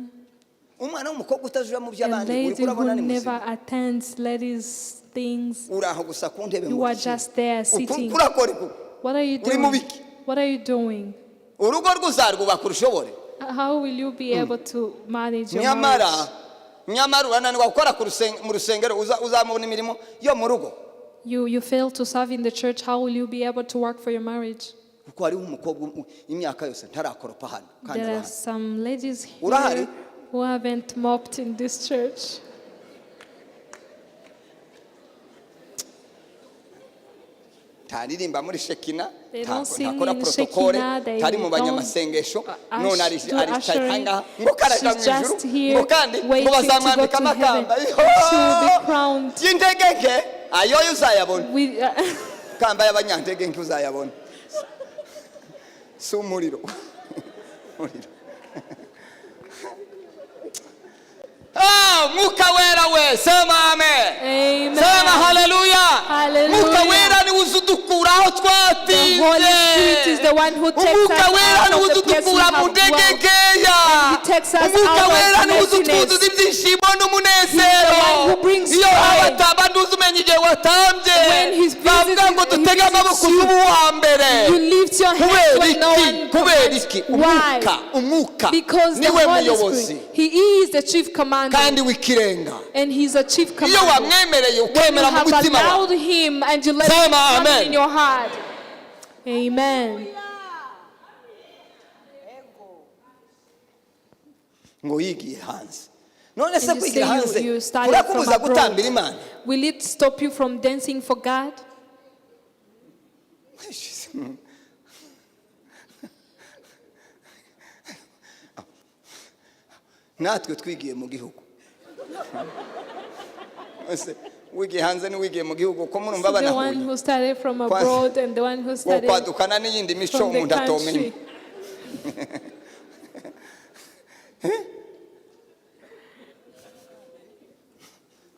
A: umwana w'umukobwa utajuja mu
B: A
A: by'abandi uri
B: lady
A: kurabona
B: who
A: ni
B: never
A: muzima
B: attends ladies' things.
A: uri aho gusa ku ntebe
B: You are just there sitting.
A: urakora iku
B: What are you
A: uri mu
B: doing?
A: biki
B: What are you doing?
A: urugo rw'uzarwubaka urushobore
B: How will you be able to manage your marriage?
A: nyamara urananirwa gukora mu rusengero uzamubona imirimo yo mu rugo
B: You fail to serve in the church. How will you be able to work for your marriage?
A: kuko hariho umukobwa imyaka yose ntarakoropa hano kandi
B: There are
A: urahari
B: some ladies
A: Urahari?
B: here who haven't mopped in this church.
A: ntaririmba muri shekina
B: They don't sing
A: ntakora
B: in
A: protokole
B: Shekina, they
A: ntari mu
B: don't
A: banyamasengesho
B: do
A: none aricaye
B: ushering.
A: ahangaha ngo karaja mu
B: She's just
A: ijuru
B: here
A: ngo kandi ngo
B: waiting to go
A: bazamwambika
B: to
A: amakamba
B: heaven. She will be crowned
A: y'intege nke ayoyo uzayabona
B: with
A: kamba y'abanyantege nke uzayabona si umuriro umuriro mwuka wera we sema amen
B: Amen.
A: sema haleluya
B: Hallelujah.
A: mwuka wera ni uzudukuraho
B: The Holy Spirit is the one who takes us
A: umwuka wera
B: out
A: ni
B: of the place we
A: uzudukura mu
B: have
A: ndege
B: dwelt.
A: nkeya
B: He takes us
A: umwuka
B: out of
A: wera ni
B: laziness.
A: uzutwuzuza ibyishimo n'umunezero
B: He's the one who brings
A: iyo
B: joy.
A: wabatamba ntuzi umenya igihe watambye
B: When he's
A: bavuga ngo
B: visiting-
A: dutege
B: he
A: amaboko
B: visits you,
A: uzuba uwa mbere
B: You lift your hands
A: kubera
B: when no
A: iki
B: one
A: kubera
B: commands.
A: iki
B: Why?
A: umwuka
B: Because the
A: niwe
B: Holy
A: muyobozi
B: Spirit, He is the chief commander,
A: kandi w'ikirenga
B: and He's a chief
A: iyo
B: commander.
A: wamwemereye
B: You
A: ukemera mu
B: have
A: mutima wawe
B: allowed Him and you let Him
A: Sema
B: come
A: amen.
B: in your heart. Amen.
A: ngo yigiye hanze none se
B: And you
A: kwigira
B: say
A: hanze
B: you started from
A: urakubuza gutambira
B: abroad.
A: imana
B: Will it stop you from dancing for God?
A: natwe twigiye mu gihugu wigiye hanze n'uwigiye mu gihugu ko murumva
B: The one
A: banahuye
B: who started from abroad and the one who
A: wo
B: started
A: kwadukana n'iyindi mico
B: from the
A: umuntu atomenya
B: country.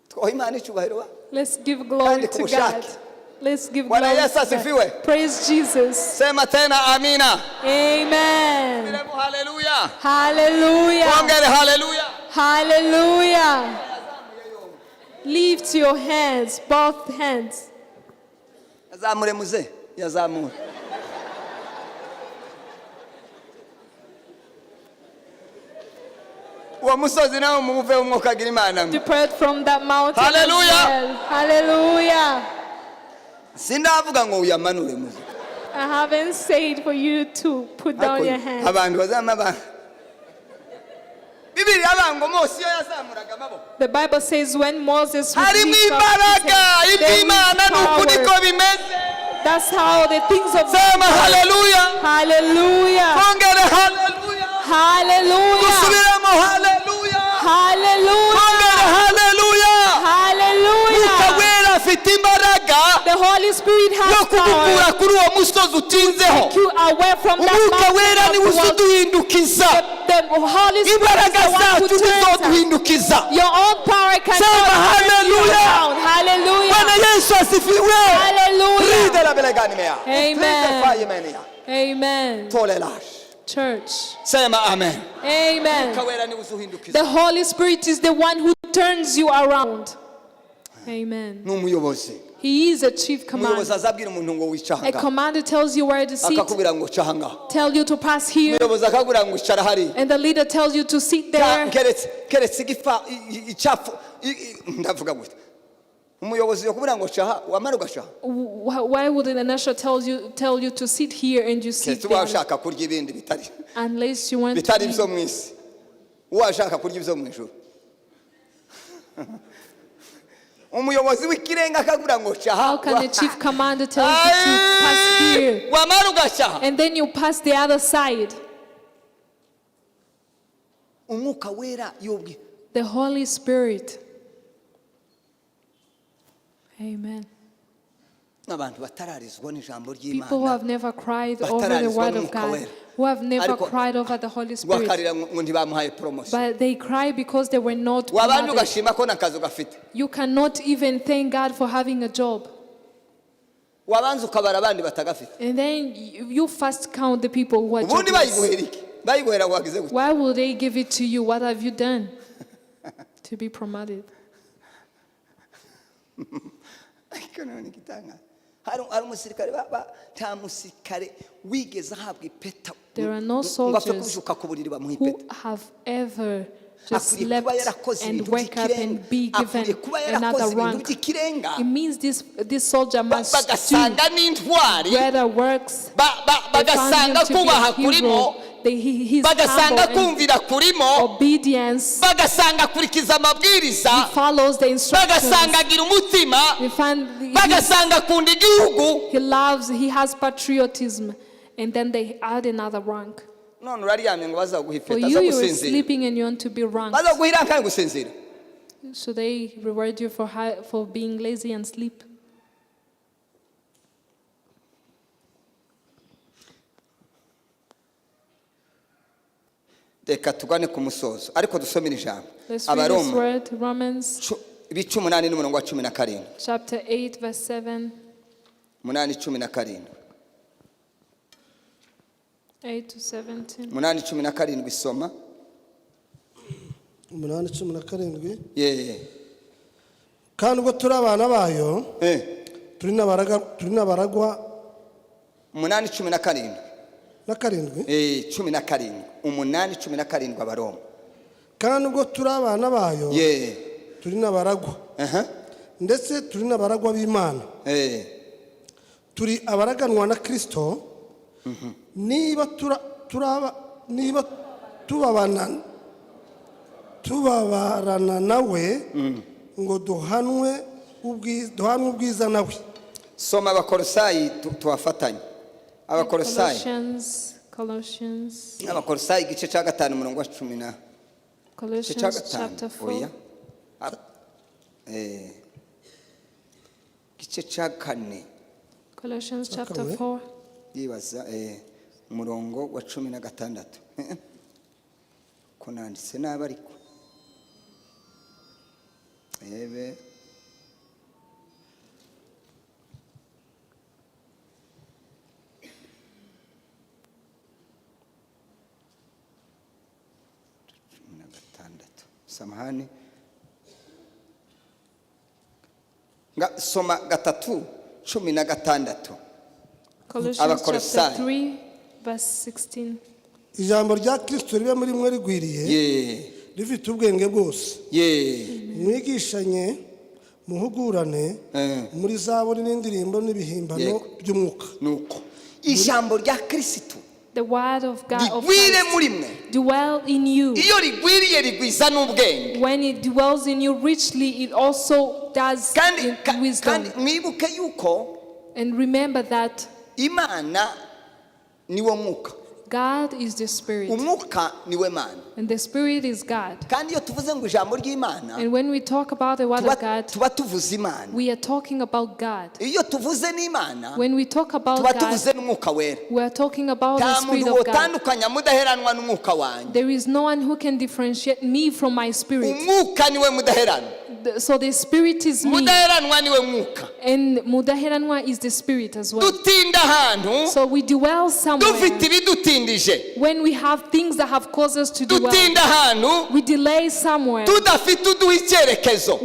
A: twoha imana icyubahiro wa
B: Let's give glory
A: Kandi
B: to
A: kubushake.
B: God. Let's give
A: Bwana
B: glory
A: Yesu
B: to God.
A: asifiwe.
B: Praise Jesus.
A: sema tena amina
B: Amen.
A: Sema haleluya
B: Hallelujah.
A: ongere haleluya
B: Hallelujah. Lift your hands, both hands.
A: azamure muze yazamure. Uwo musozi nawe umuve umwuka agira Imana.
B: Depart from that mountain.
A: Hallelujah.
B: Well. Hallelujah.
A: Sindavuga ngo uyamanure muze.
B: I haven't said for you to put down your hands.
A: Abantu bazama Bibiliya bango Mose yo yazamuraga amaboko.
B: The Bible says when Moses would
A: Hari
B: lift up
A: imbaraga
B: his hands,
A: Imana n'ukuri ko bimeze.
B: that's how the things of
A: Sema hallelujah.
B: Hallelujah.
A: Kongera hallelujah.
B: Hallelujah.
A: Dusubiremo hallelujah.
B: Hallelujah.
A: Kongera hallelujah.
B: Hallelujah.
A: Ukawera afite imbaraga
B: The Holy Spirit
A: yo
B: has
A: kugukura
B: power
A: kuri uwo musozi utinzeho.
B: to you away from that
A: Umwuka wera ni
B: mountain.
A: usuduhindukiza.
B: The Holy Spirit is
A: Imbaraga
B: the one
A: zacu
B: who turns us.
A: nizoduhindukiza.
B: Your own power can
A: Sema
B: turn you
A: hallelujah.
B: around. Hallelujah.
A: Bwana Yesu asifiwe.
B: Hallelujah.
A: Ride la belegani mea.
B: Amen.
A: Faye menia.
B: Amen.
A: Tolelash.
B: Church.
A: Sema amen.
B: Amen.
A: Kawera ni usuhindukiza.
B: The Holy Spirit is the one who turns you around. Amen.
A: N'umuyobozi.
B: He is a chief commander.
A: Umuyobozi azabwira umuntu ngo
B: A
A: wicahanga.
B: commander tells you where to sit,
A: Akakubwira ngo cahanga.
B: tell you to pass here,
A: Umuyobozi akakubwira ngo icara hari.
B: and the leader tells you to sit there.
A: Keretse igifa icafu ndavuga gute. Umuyobozi yakubwira ngo caha wamara ugashaha.
B: Why would an usher tell you to sit here and you sit
A: Keretse
B: there
A: washaka kurya ibindi bitari.
B: unless you want to
A: Bitari
B: eat?
A: byo mwisi. Washaka kurya ibyo mwijuru. Umuyobozi w'ikirenga akakubwira ngo caha.
B: How can a chief commander tell you to pass here
A: Wamara ugashaha.
B: and then you pass the other side?
A: Umwuka wera yobwi.
B: The Holy Spirit. Amen.
A: Abantu batararizwa n'ijambo
B: People who
A: ry'Imana.
B: have never cried over the word of God, who have never cried over the Holy Spirit,
A: Wakarira ngo ntibamuhaye promotion.
B: but they cry because they were not
A: Wabandi
B: promoted.
A: ugashima ko nakazo gafite.
B: You cannot even thank God for having a job.
A: Wabanza ukabara abandi batagafite.
B: And then you first count the people who are
A: Ubundi
B: jobless.
A: bayiguhera iki? Bayiguhera wagize gute?
B: Why will they give it to you? What have you done to be promoted?
A: Ariko none kitanga. Hari umusirikare nta musirikare wigeze ahabwa ipeta.
B: There are no soldiers who have ever just slept and wake up and be given another rank. It means this soldier must do greater works. They found him to be a hero. His humble and obedience. He follows the instructions. We find he loves, he has patriotism. And then they add another rank. For you are sleeping and you want to be ranked. So they reward you for being lazy and sleep.
A: Reka tugane ku musozo ariko dusomere ijambo.
B: Abaroma Romans
A: ibice 8 n'umurongo wa 17.
B: Chapter 8 verse 7.
A: 8:17.
B: 8 to 17.
A: 8:17 isoma.
C: 8:17.
A: Yeah.
C: Kandi ubwo turi abana bayo turi n'abaragwa
A: 8:17.
C: na karindwi
A: 17 8:17 Abaroma.
C: Kandi ubwo turi abana bayo turi n'abaragwa ndetse turi n'abaragwa b'Imana turi abaraganwa na Kristo niba tubabarana nawe ngo duhanwe ubwiza nawe.
A: Soma Abakolosayi tuwafatanye.
B: Colossians.
A: Abakolosayi igice cya 5 umurongo wa 10.
B: Colossians chapter 4.
A: Igice cya 4.
B: Colossians chapter 4.
A: Yibaza umurongo wa 16. Ko nanditse nabi ariko. Samahani. Soma 3:17 16.
B: Colossians chapter 3 verse 16.
C: ijambo rya Kristo ribe muri mwe rigwiriye rifite ubwenge bwose mwigishanye muhugurane muri zaburi n'indirimbo n'ibihimbano by'umwuka.
A: Nuko ijambo rya Kristo
B: The word of God
A: rigwire muri mwe
B: dwell in you.
A: iyo rigwiriye rigwiza n'ubwenge.
B: When it dwells in you richly, it also does wisdom.
A: Kandi mwibuke yuko
B: And remember that
A: Imana niwo mwuka,
B: God is the Spirit,
A: umwuka niwe Mana.
B: and the Spirit is God.
A: Kandi iyo tuvuze ngo ijambo ry'Imana
B: And when we talk about the word of God,
A: tuba tuvuze Imana.
B: we are talking about God.
A: Iyo tuvuze n'Imana
B: When we talk about
A: tuba
B: God,
A: tuvuze n'umwuka wera.
B: we are talking about the
A: Nta
B: Spirit
A: muntu
B: of God.
A: wotandukanya mudaheranwa n'umwuka wanjye.
B: There is no one who can differentiate me from my spirit.
A: Umwuka niwe mudaheranwa.
B: So the Spirit is me,
A: Mudaheranwa niwe mwuka.
B: and Mudaheranwa is the Spirit as well.
A: Dutinda ahantu
B: So we dwell somewhere.
A: dufite ibidutindije.
B: When we have things that have caused us to dwell,
A: Dutinda ahantu
B: we delay somewhere.
A: tudafite uduha icyerekezo.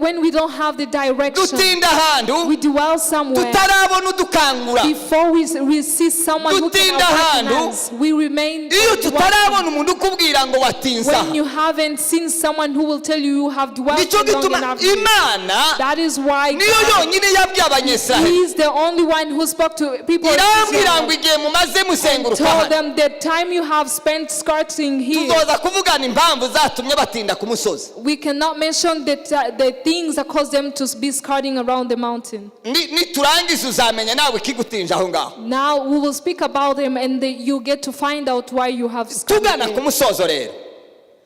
B: When we don't have the direction,
A: Dutinda ahantu
B: we dwell somewhere.
A: tutarabona udukangura.
B: Before we see someone who can
A: Dutinda
B: awaken
A: ahantu
B: us, we remain.
A: iyo tutarabona umuntu ukubwira ngo watinze aha.
B: When you haven't seen someone who will tell you have dwelt
A: Nicyo
B: long
A: gituma
B: enough.
A: Imana
B: That is why
A: niyo
B: God,
A: yonyine yabwiye abanyesiraheli.
B: He is the only one who spoke to people of
A: irambwira ngo
B: Israel
A: igihe mumaze
B: and
A: musenguruka
B: told
A: hano
B: them the time you have spent skirting here.
A: tuzoza kuvugana impamvu zatumye batinda ku musozi.
B: We cannot mention the things that caused them to be skirting around the mountain.
A: Niturangiza uzamenya nawe ikigutinja aho ngaho.
B: Now we will speak about them, and you get to find out why you have skirted
A: Tugana ku
B: there.
A: musozo rero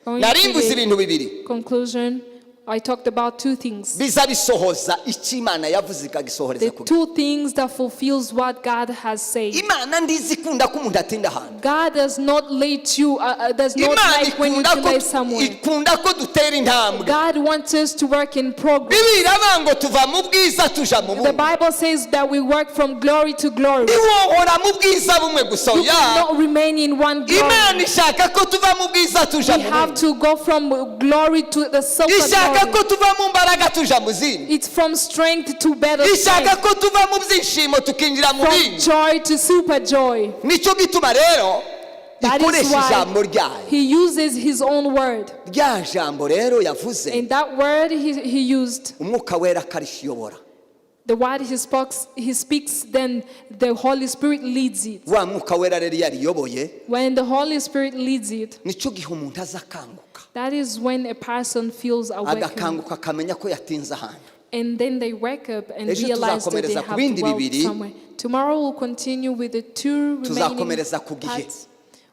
B: Going
A: narimbuze
B: to the
A: ibintu bibiri
B: conclusion, I talked about two things.
A: biza bisohoza icyo Imana yavuze ikagisohoreza
B: The
A: ku
B: two things that fulfills what God has said.
A: Imana ndizi ikunda ko umuntu atinda ahantu.
B: God does not let you, does not
A: Imana
B: like when you delay somewhere.
A: ikunda ko dutera intambwe.
B: God wants us to work in progress.
A: Bibiri iravuga ngo tuva mu bwiza tuja mu
B: The
A: bubi.
B: Bible says that we work from glory to glory.
A: Ntiwohora mu bwiza bumwe gusa
B: You
A: oya.
B: cannot remain in one glory.
A: Imana ishaka ko tuva mu bwiza tuja
B: We
A: mu
B: have
A: bubi.
B: to go from glory to the super
A: Ishaka ko
B: glory.
A: tuva mu mbaraga tuja mu zindi.
B: It's from strength to better
A: Ishaka
B: strength.
A: ko tuva mu byishimo tukinjira mu
B: From
A: bindi.
B: joy to super joy.
A: Nicyo gituma rero
B: That is
A: ikoresha ijambo
B: why
A: ryayo.
B: He uses His own word.
A: Rya jambo rero yavuze
B: And that word he used,
A: umwuka wera akarishiyobora.
B: the word he speaks, then the Holy Spirit leads it.
A: Wa mwuka wera rero yariyoboye
B: When the Holy Spirit leads it,
A: nicyo gihe umuntu azakanguka.
B: that is when a person feels awakened.
A: Agakanguka akamenya ko yatinze ahantu.
B: And then they wake up and
A: Ejo
B: realize that they
A: tuzakomereza ku
B: have
A: bindi
B: dwelt
A: bibiri.
B: somewhere. Tomorrow we'll continue with the two remaining
A: Tuzakomereza ku gihe.
B: parts.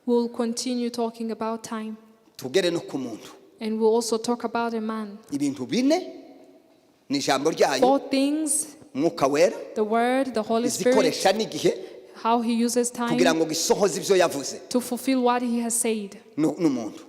B: We'll continue talking about time.
A: Tugere no ku muntu.
B: And we'll also talk about a man.
A: Ibintu bine ni ijambo ryayo,
B: 4 things:
A: umwuka wera,
B: the Word, the Holy Spirit,
A: izikoresha n'igihe
B: how He uses
A: kugira
B: time
A: ngo gisohoze ibyo yavuze
B: to fulfill what He has said,
A: n'umuntu.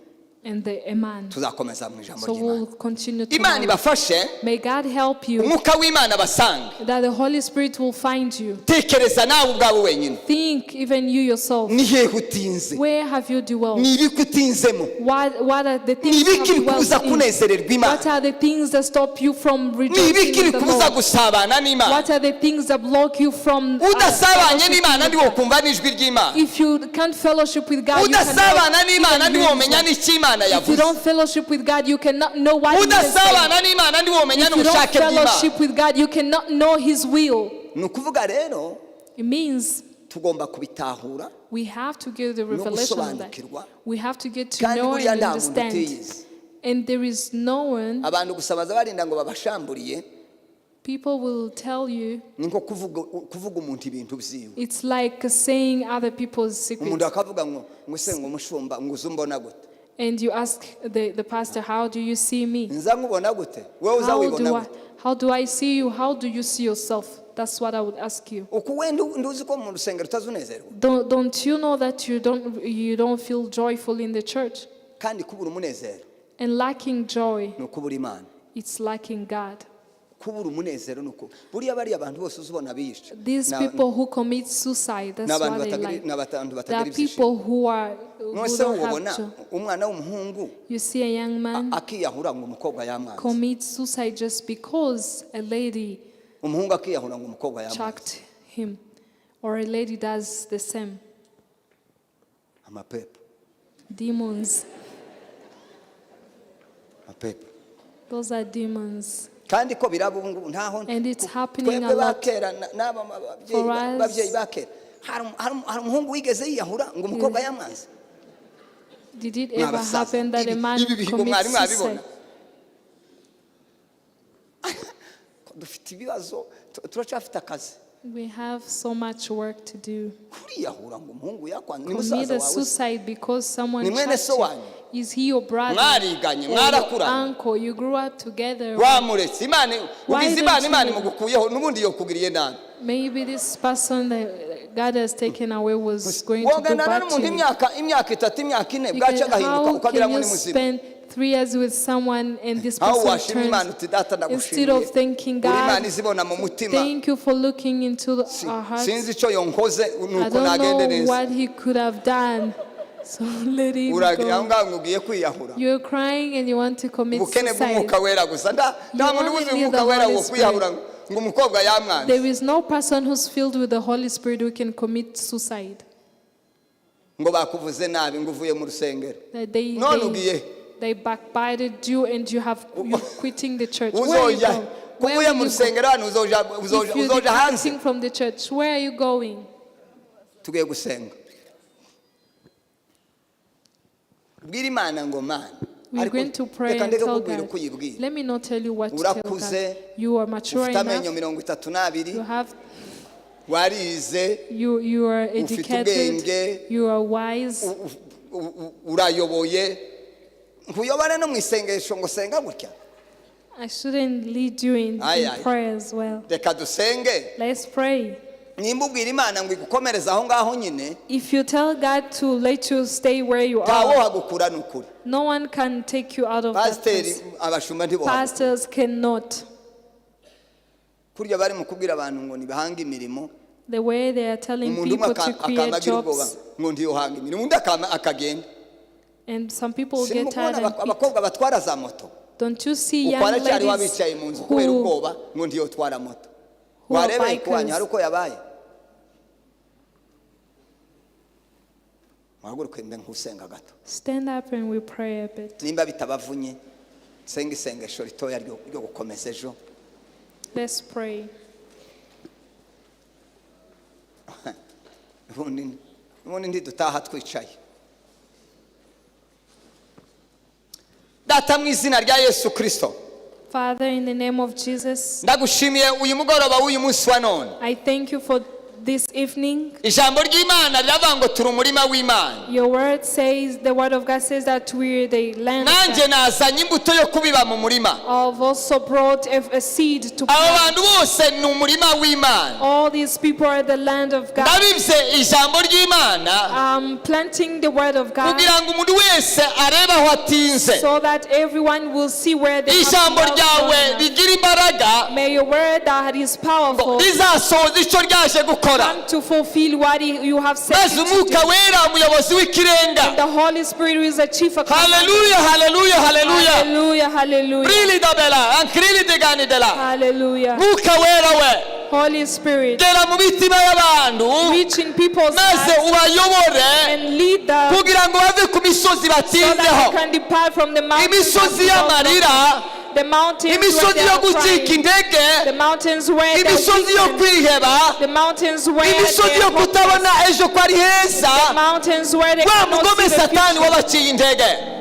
B: and a man.
A: Tuzakomeza mu ijambo
B: So we'll
A: ry'Imana.
B: continue
A: Imana
B: tomorrow.
A: ibafashe,
B: May God help you,
A: umwuka w'Imana basange.
B: that the Holy Spirit will find you.
A: Tekereza nawe ubwawe wenyine.
B: Think, even you yourself,
A: Ni hehe utinze?
B: where have you dwelt?
A: Ni ibiki utinzemo?
B: What are the
A: Ni
B: things you
A: ibiki
B: have
A: bikubuza
B: dwelt in?
A: kunezererwa Imana?
B: What are the things that stop you from
A: Ni
B: rejoicing
A: ibiki
B: in the
A: bikubuza
B: Lord?
A: gusabana n'Imana?
B: What are the things that block you from
A: Udasabanye
B: fellowship
A: n'Imana
B: with
A: ndiwo
B: God?
A: kumva n'ijwi ry'Imana.
B: If you can't fellowship with God, you
A: Udasabana
B: cannot
A: n'Imana
B: even
A: ndiwo
B: hear
A: menya
B: His word.
A: n'icyo Imana
B: If you
A: yavuze.
B: don't fellowship with God, you cannot know what He has said.
A: Udasabana n'Imana ndiwo menya
B: If you don't
A: n'ubushake bw'Imana.
B: fellowship with God, you cannot know His will.
A: Ni ukuvuga rero
B: It means
A: tugomba kubitahura
B: we have to get the revelation of that.
A: gusobanukirwa.
B: We have to get to
A: Kandi
B: know
A: buriya
B: and
A: nta muntu
B: understand.
A: utiyizi.
B: And there is no one,
A: Abantu gusa baza barinda ngo babashamburiye,
B: people will tell you,
A: ni nko kuvuga umuntu ibintu byiwe.
B: it's like saying other people's secrets.
A: Umuntu akavuga ngo se ngo mushumba ngo uzumbona gute?
B: And you ask the pastor, how do you see me?
A: Nza nkubona gute? Wewe uzawibona gute?
B: How do I see you? How do you see yourself? That's what I would ask you.
A: Uku wenda nduzi ko mu rusengero utazunezerwa.
B: Don't you know that you don't feel joyful in the church?
A: Kandi kubura umunezero
B: And lacking joy,
A: ni ukubura Imana.
B: it's lacking God.
A: Kubura umunezero ni uko buriya bariya abantu bose uzubona biyica.
B: These people who commit suicide, that's what they like. There are people who
A: Nose
B: don't
A: ubona
B: have joy.
A: umwana w'umuhungu
B: You see a young man
A: akiyahura ngo umukobwa yamwanze.
B: commit suicide just because a lady
A: umuhungu akiyahura ngo umukobwa yamwanze.
B: chucked him, or a lady does the same.
A: Amapepo.
B: Demons.
A: Amapepo.
B: Those are demons.
A: Kandi ko birabungu ntaho.
B: And it's happening a
A: Twebwe
B: lot.
A: bakera n'aba babyeyi bakera. Hari umuhungu wigeze yiyahura ngo umukobwa yamwanze.
B: Did it ever happen that a man commits suicide?
A: Dufite ibibazo turacafite akazi.
B: We have so much work to do.
A: Kuriyahura ngo umuhungu yakwanze ni
B: Commit
A: musaza
B: a
A: wawe.
B: suicide because someone
A: Ni mwene so
B: chucked
A: wanyu.
B: you. Is he your brother?
A: Mwariganye,
B: Or your
A: mwarakuranye.
B: uncle? You grew up together.
A: Wamuretse Imana
B: Why
A: ugize
B: don't
A: Imana
B: you-
A: imugukuyeho nubundi yokugiriye nabi.
B: Maybe this person that God has taken away was going to go
A: Woganana
B: back
A: n'umuntu
B: to you.
A: imyaka 3 imyaka 4 bwaca
B: Because
A: agahinduka
B: how
A: ukagira
B: can
A: ngo
B: you
A: ni muzima.
B: spend 3 years with someone and this
A: Aho
B: person
A: washima Imana
B: turns,
A: uti data
B: instead
A: ndagushimiye.
B: of thanking
A: Uri Imana
B: God,
A: izibona mu mutima.
B: thank you for looking into our hearts.
A: Sinzi icyo yonkoze
B: I
A: nuko
B: don't
A: nagende
B: know
A: neza.
B: what he could have done. So let him
A: Uragira
B: go.
A: ngo ugiye kwiyahura.
B: You're crying and you want to commit
A: Ubukene
B: suicide.
A: bw'umwuka wera gusa nda muntu
B: only
A: wuzuye
B: need the
A: umwuka wera
B: Holy
A: wo kwiyahura ngo umukobwa yamwanze.
B: There is no person who's filled with the Holy Spirit who can commit suicide.
A: Ngo bakuvuze nabi ngo uvuye mu rusengero.
B: That
A: None ugiye.
B: they backbited you and you're quitting the church. Where are you
A: Uzoja.
B: going? Where
A: Kuvuye
B: will
A: mu
B: you go?
A: rusengero hano
B: If you're
A: uzoja hanze.
B: departing from the church, where are you going?
A: Tugiye gusenga. Bwira Imana ngo Mana.
B: We're going to pray and tell God. Let me not tell you what to tell God. You are mature
A: Ufite amenyo
B: enough.
A: 32.
B: You have.
A: Warize.
B: You are educated. You are wise.
A: Urayoboye. Nkuyobare no mu isengesho ngo senga gutya.
B: I shouldn't lead you in prayer as well.
A: Reka dusenge.
B: Let's pray.
A: Nimbubwira Imana ngo igukomereza aho ngaho nyine.
B: If you tell God to let you stay where you
A: Ntawo
B: are,
A: hagukura n'ukuri.
B: no one can take you out of that place.
A: Abashumba ntibo.
B: Pastors cannot.
A: Kurya bari mu kubwira abantu ngo nibahanga imirimo.
B: The way they are telling people to create jobs.
A: Ngo ndiyo hanga imirimo undi akagenda.
B: And some people get tired and
A: abakobwa batwara za moto.
B: don't you see young ladies
A: wabicaye mu nzu kubera ubwoba ngo ndiyo twara moto. Warebe kwanya hari uko yabaye. Mahaguruke mbe nkusenga gato.
B: Stand up and we pray a bit.
A: Nimba bitabavunye senga isengesho ritoya ryo gukomeza ejo.
B: Let's pray.
A: Ubundi ndidutaha twicaye. Data mu izina rya Yesu Kristo.
B: Father, in the name of Jesus,
A: ndagushimiye uyu mugoroba w'uyu munsi wa none.
B: I thank you for this evening.
A: Ijambo ry'Imana riravuga ngo turi umurima w'Imana.
B: Your word says, the word of God says that we're the land.
A: Nanjye nazanye imbuto yo kubiba mu murima.
B: I've also brought a seed to
A: Abo
B: plant.
A: bantu bose ni umurima w'Imana.
B: All these people are the land of God.
A: Ndabibye ijambo ry'Imana.
B: I'm planting the word of God
A: kugira ngo umuntu wese arebe aho atinze.
B: so that everyone will see where they have
A: Ijambo
B: to
A: ryawe rigira imbaraga.
B: May your word that is powerful
A: rizasohoza icyo ryaje gukora.
B: come to fulfill what you have said.
A: Maze umwuka wera umuyobozi w'ikirenga.
B: The Holy Spirit is a chief of
A: Hallelujah, hallelujah, hallelujah.
B: Hallelujah, hallelujah.
A: Brili dabela, ankrili degani dela.
B: Hallelujah.
A: Mwuka wera we.
B: Holy Spirit,
A: Gera mu mitima y'abantu.
B: reach in people's
A: Maze
B: hearts
A: ubayobore.
B: and lead them
A: Kugira ngo bave ku misozi
B: so that
A: batinzeho.
B: they can depart from the mountains.
A: Imisozi y'amarira.
B: The mountains where
A: Imisozi
B: they
A: yo
B: are
A: gucika
B: crying.
A: intege.
B: The mountains where they
A: Imisozi yo
B: are
A: kwiheba.
B: the mountains where
A: Imisozi
B: they
A: yo
B: are hopeless.
A: kutabona ejo ko ari heza.
B: The mountains where they
A: Wa
B: cannot
A: mugome
B: see the
A: satani
B: future.
A: wabaciye intege.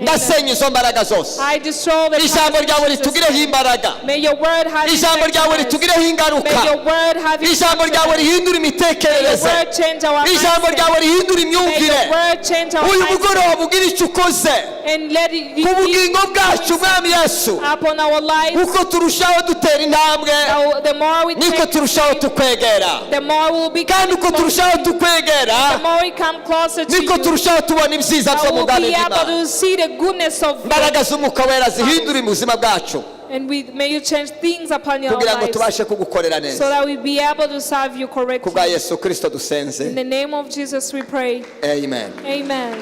A: Ndasenya izo mbaraga zose.
B: I destroy the
A: Ijambo ryawe
B: powers of
A: ritugireho
B: Jesus.
A: imbaraga.
B: May your word have
A: Ijambo ryawe ritugireho ingaruka.
B: May your word have
A: Ijambo ryawe rihindura
B: May your
A: imitekerereze.
B: word change our
A: Ijambo
B: mindset.
A: ryawe rihindura
B: May
A: imyumvire.
B: your word change our
A: Uyu
B: mindset.
A: mugoroba bugira icyo ukoze
B: And let it
A: ku bugingo bwacu mwami Yesu.
B: upon our lives.
A: Uko turushaho dutera intambwe
B: The more we
A: niko
B: take,
A: turushaho tukwegera.
B: the more we'll be
A: Kandi uko turushaho tukwegera
B: the more we come closer to
A: niko
B: you.
A: turushaho tubona ibyiza byo mu
B: We'll
A: bwami
B: be able
A: bw'Imana.
B: to see the goodness of God.
A: Imbaraga z'umwuka wera zihindura ubuzima bwacu
B: And may you change things upon your
A: kugira ngo
B: lives
A: tubashe kugukorera
B: so
A: neza.
B: that we be able to serve you
A: Ku
B: correctly.
A: bwa Yesu Kristo
B: In
A: dusenze.
B: the name of Jesus we pray.
A: Amen.
B: Amen.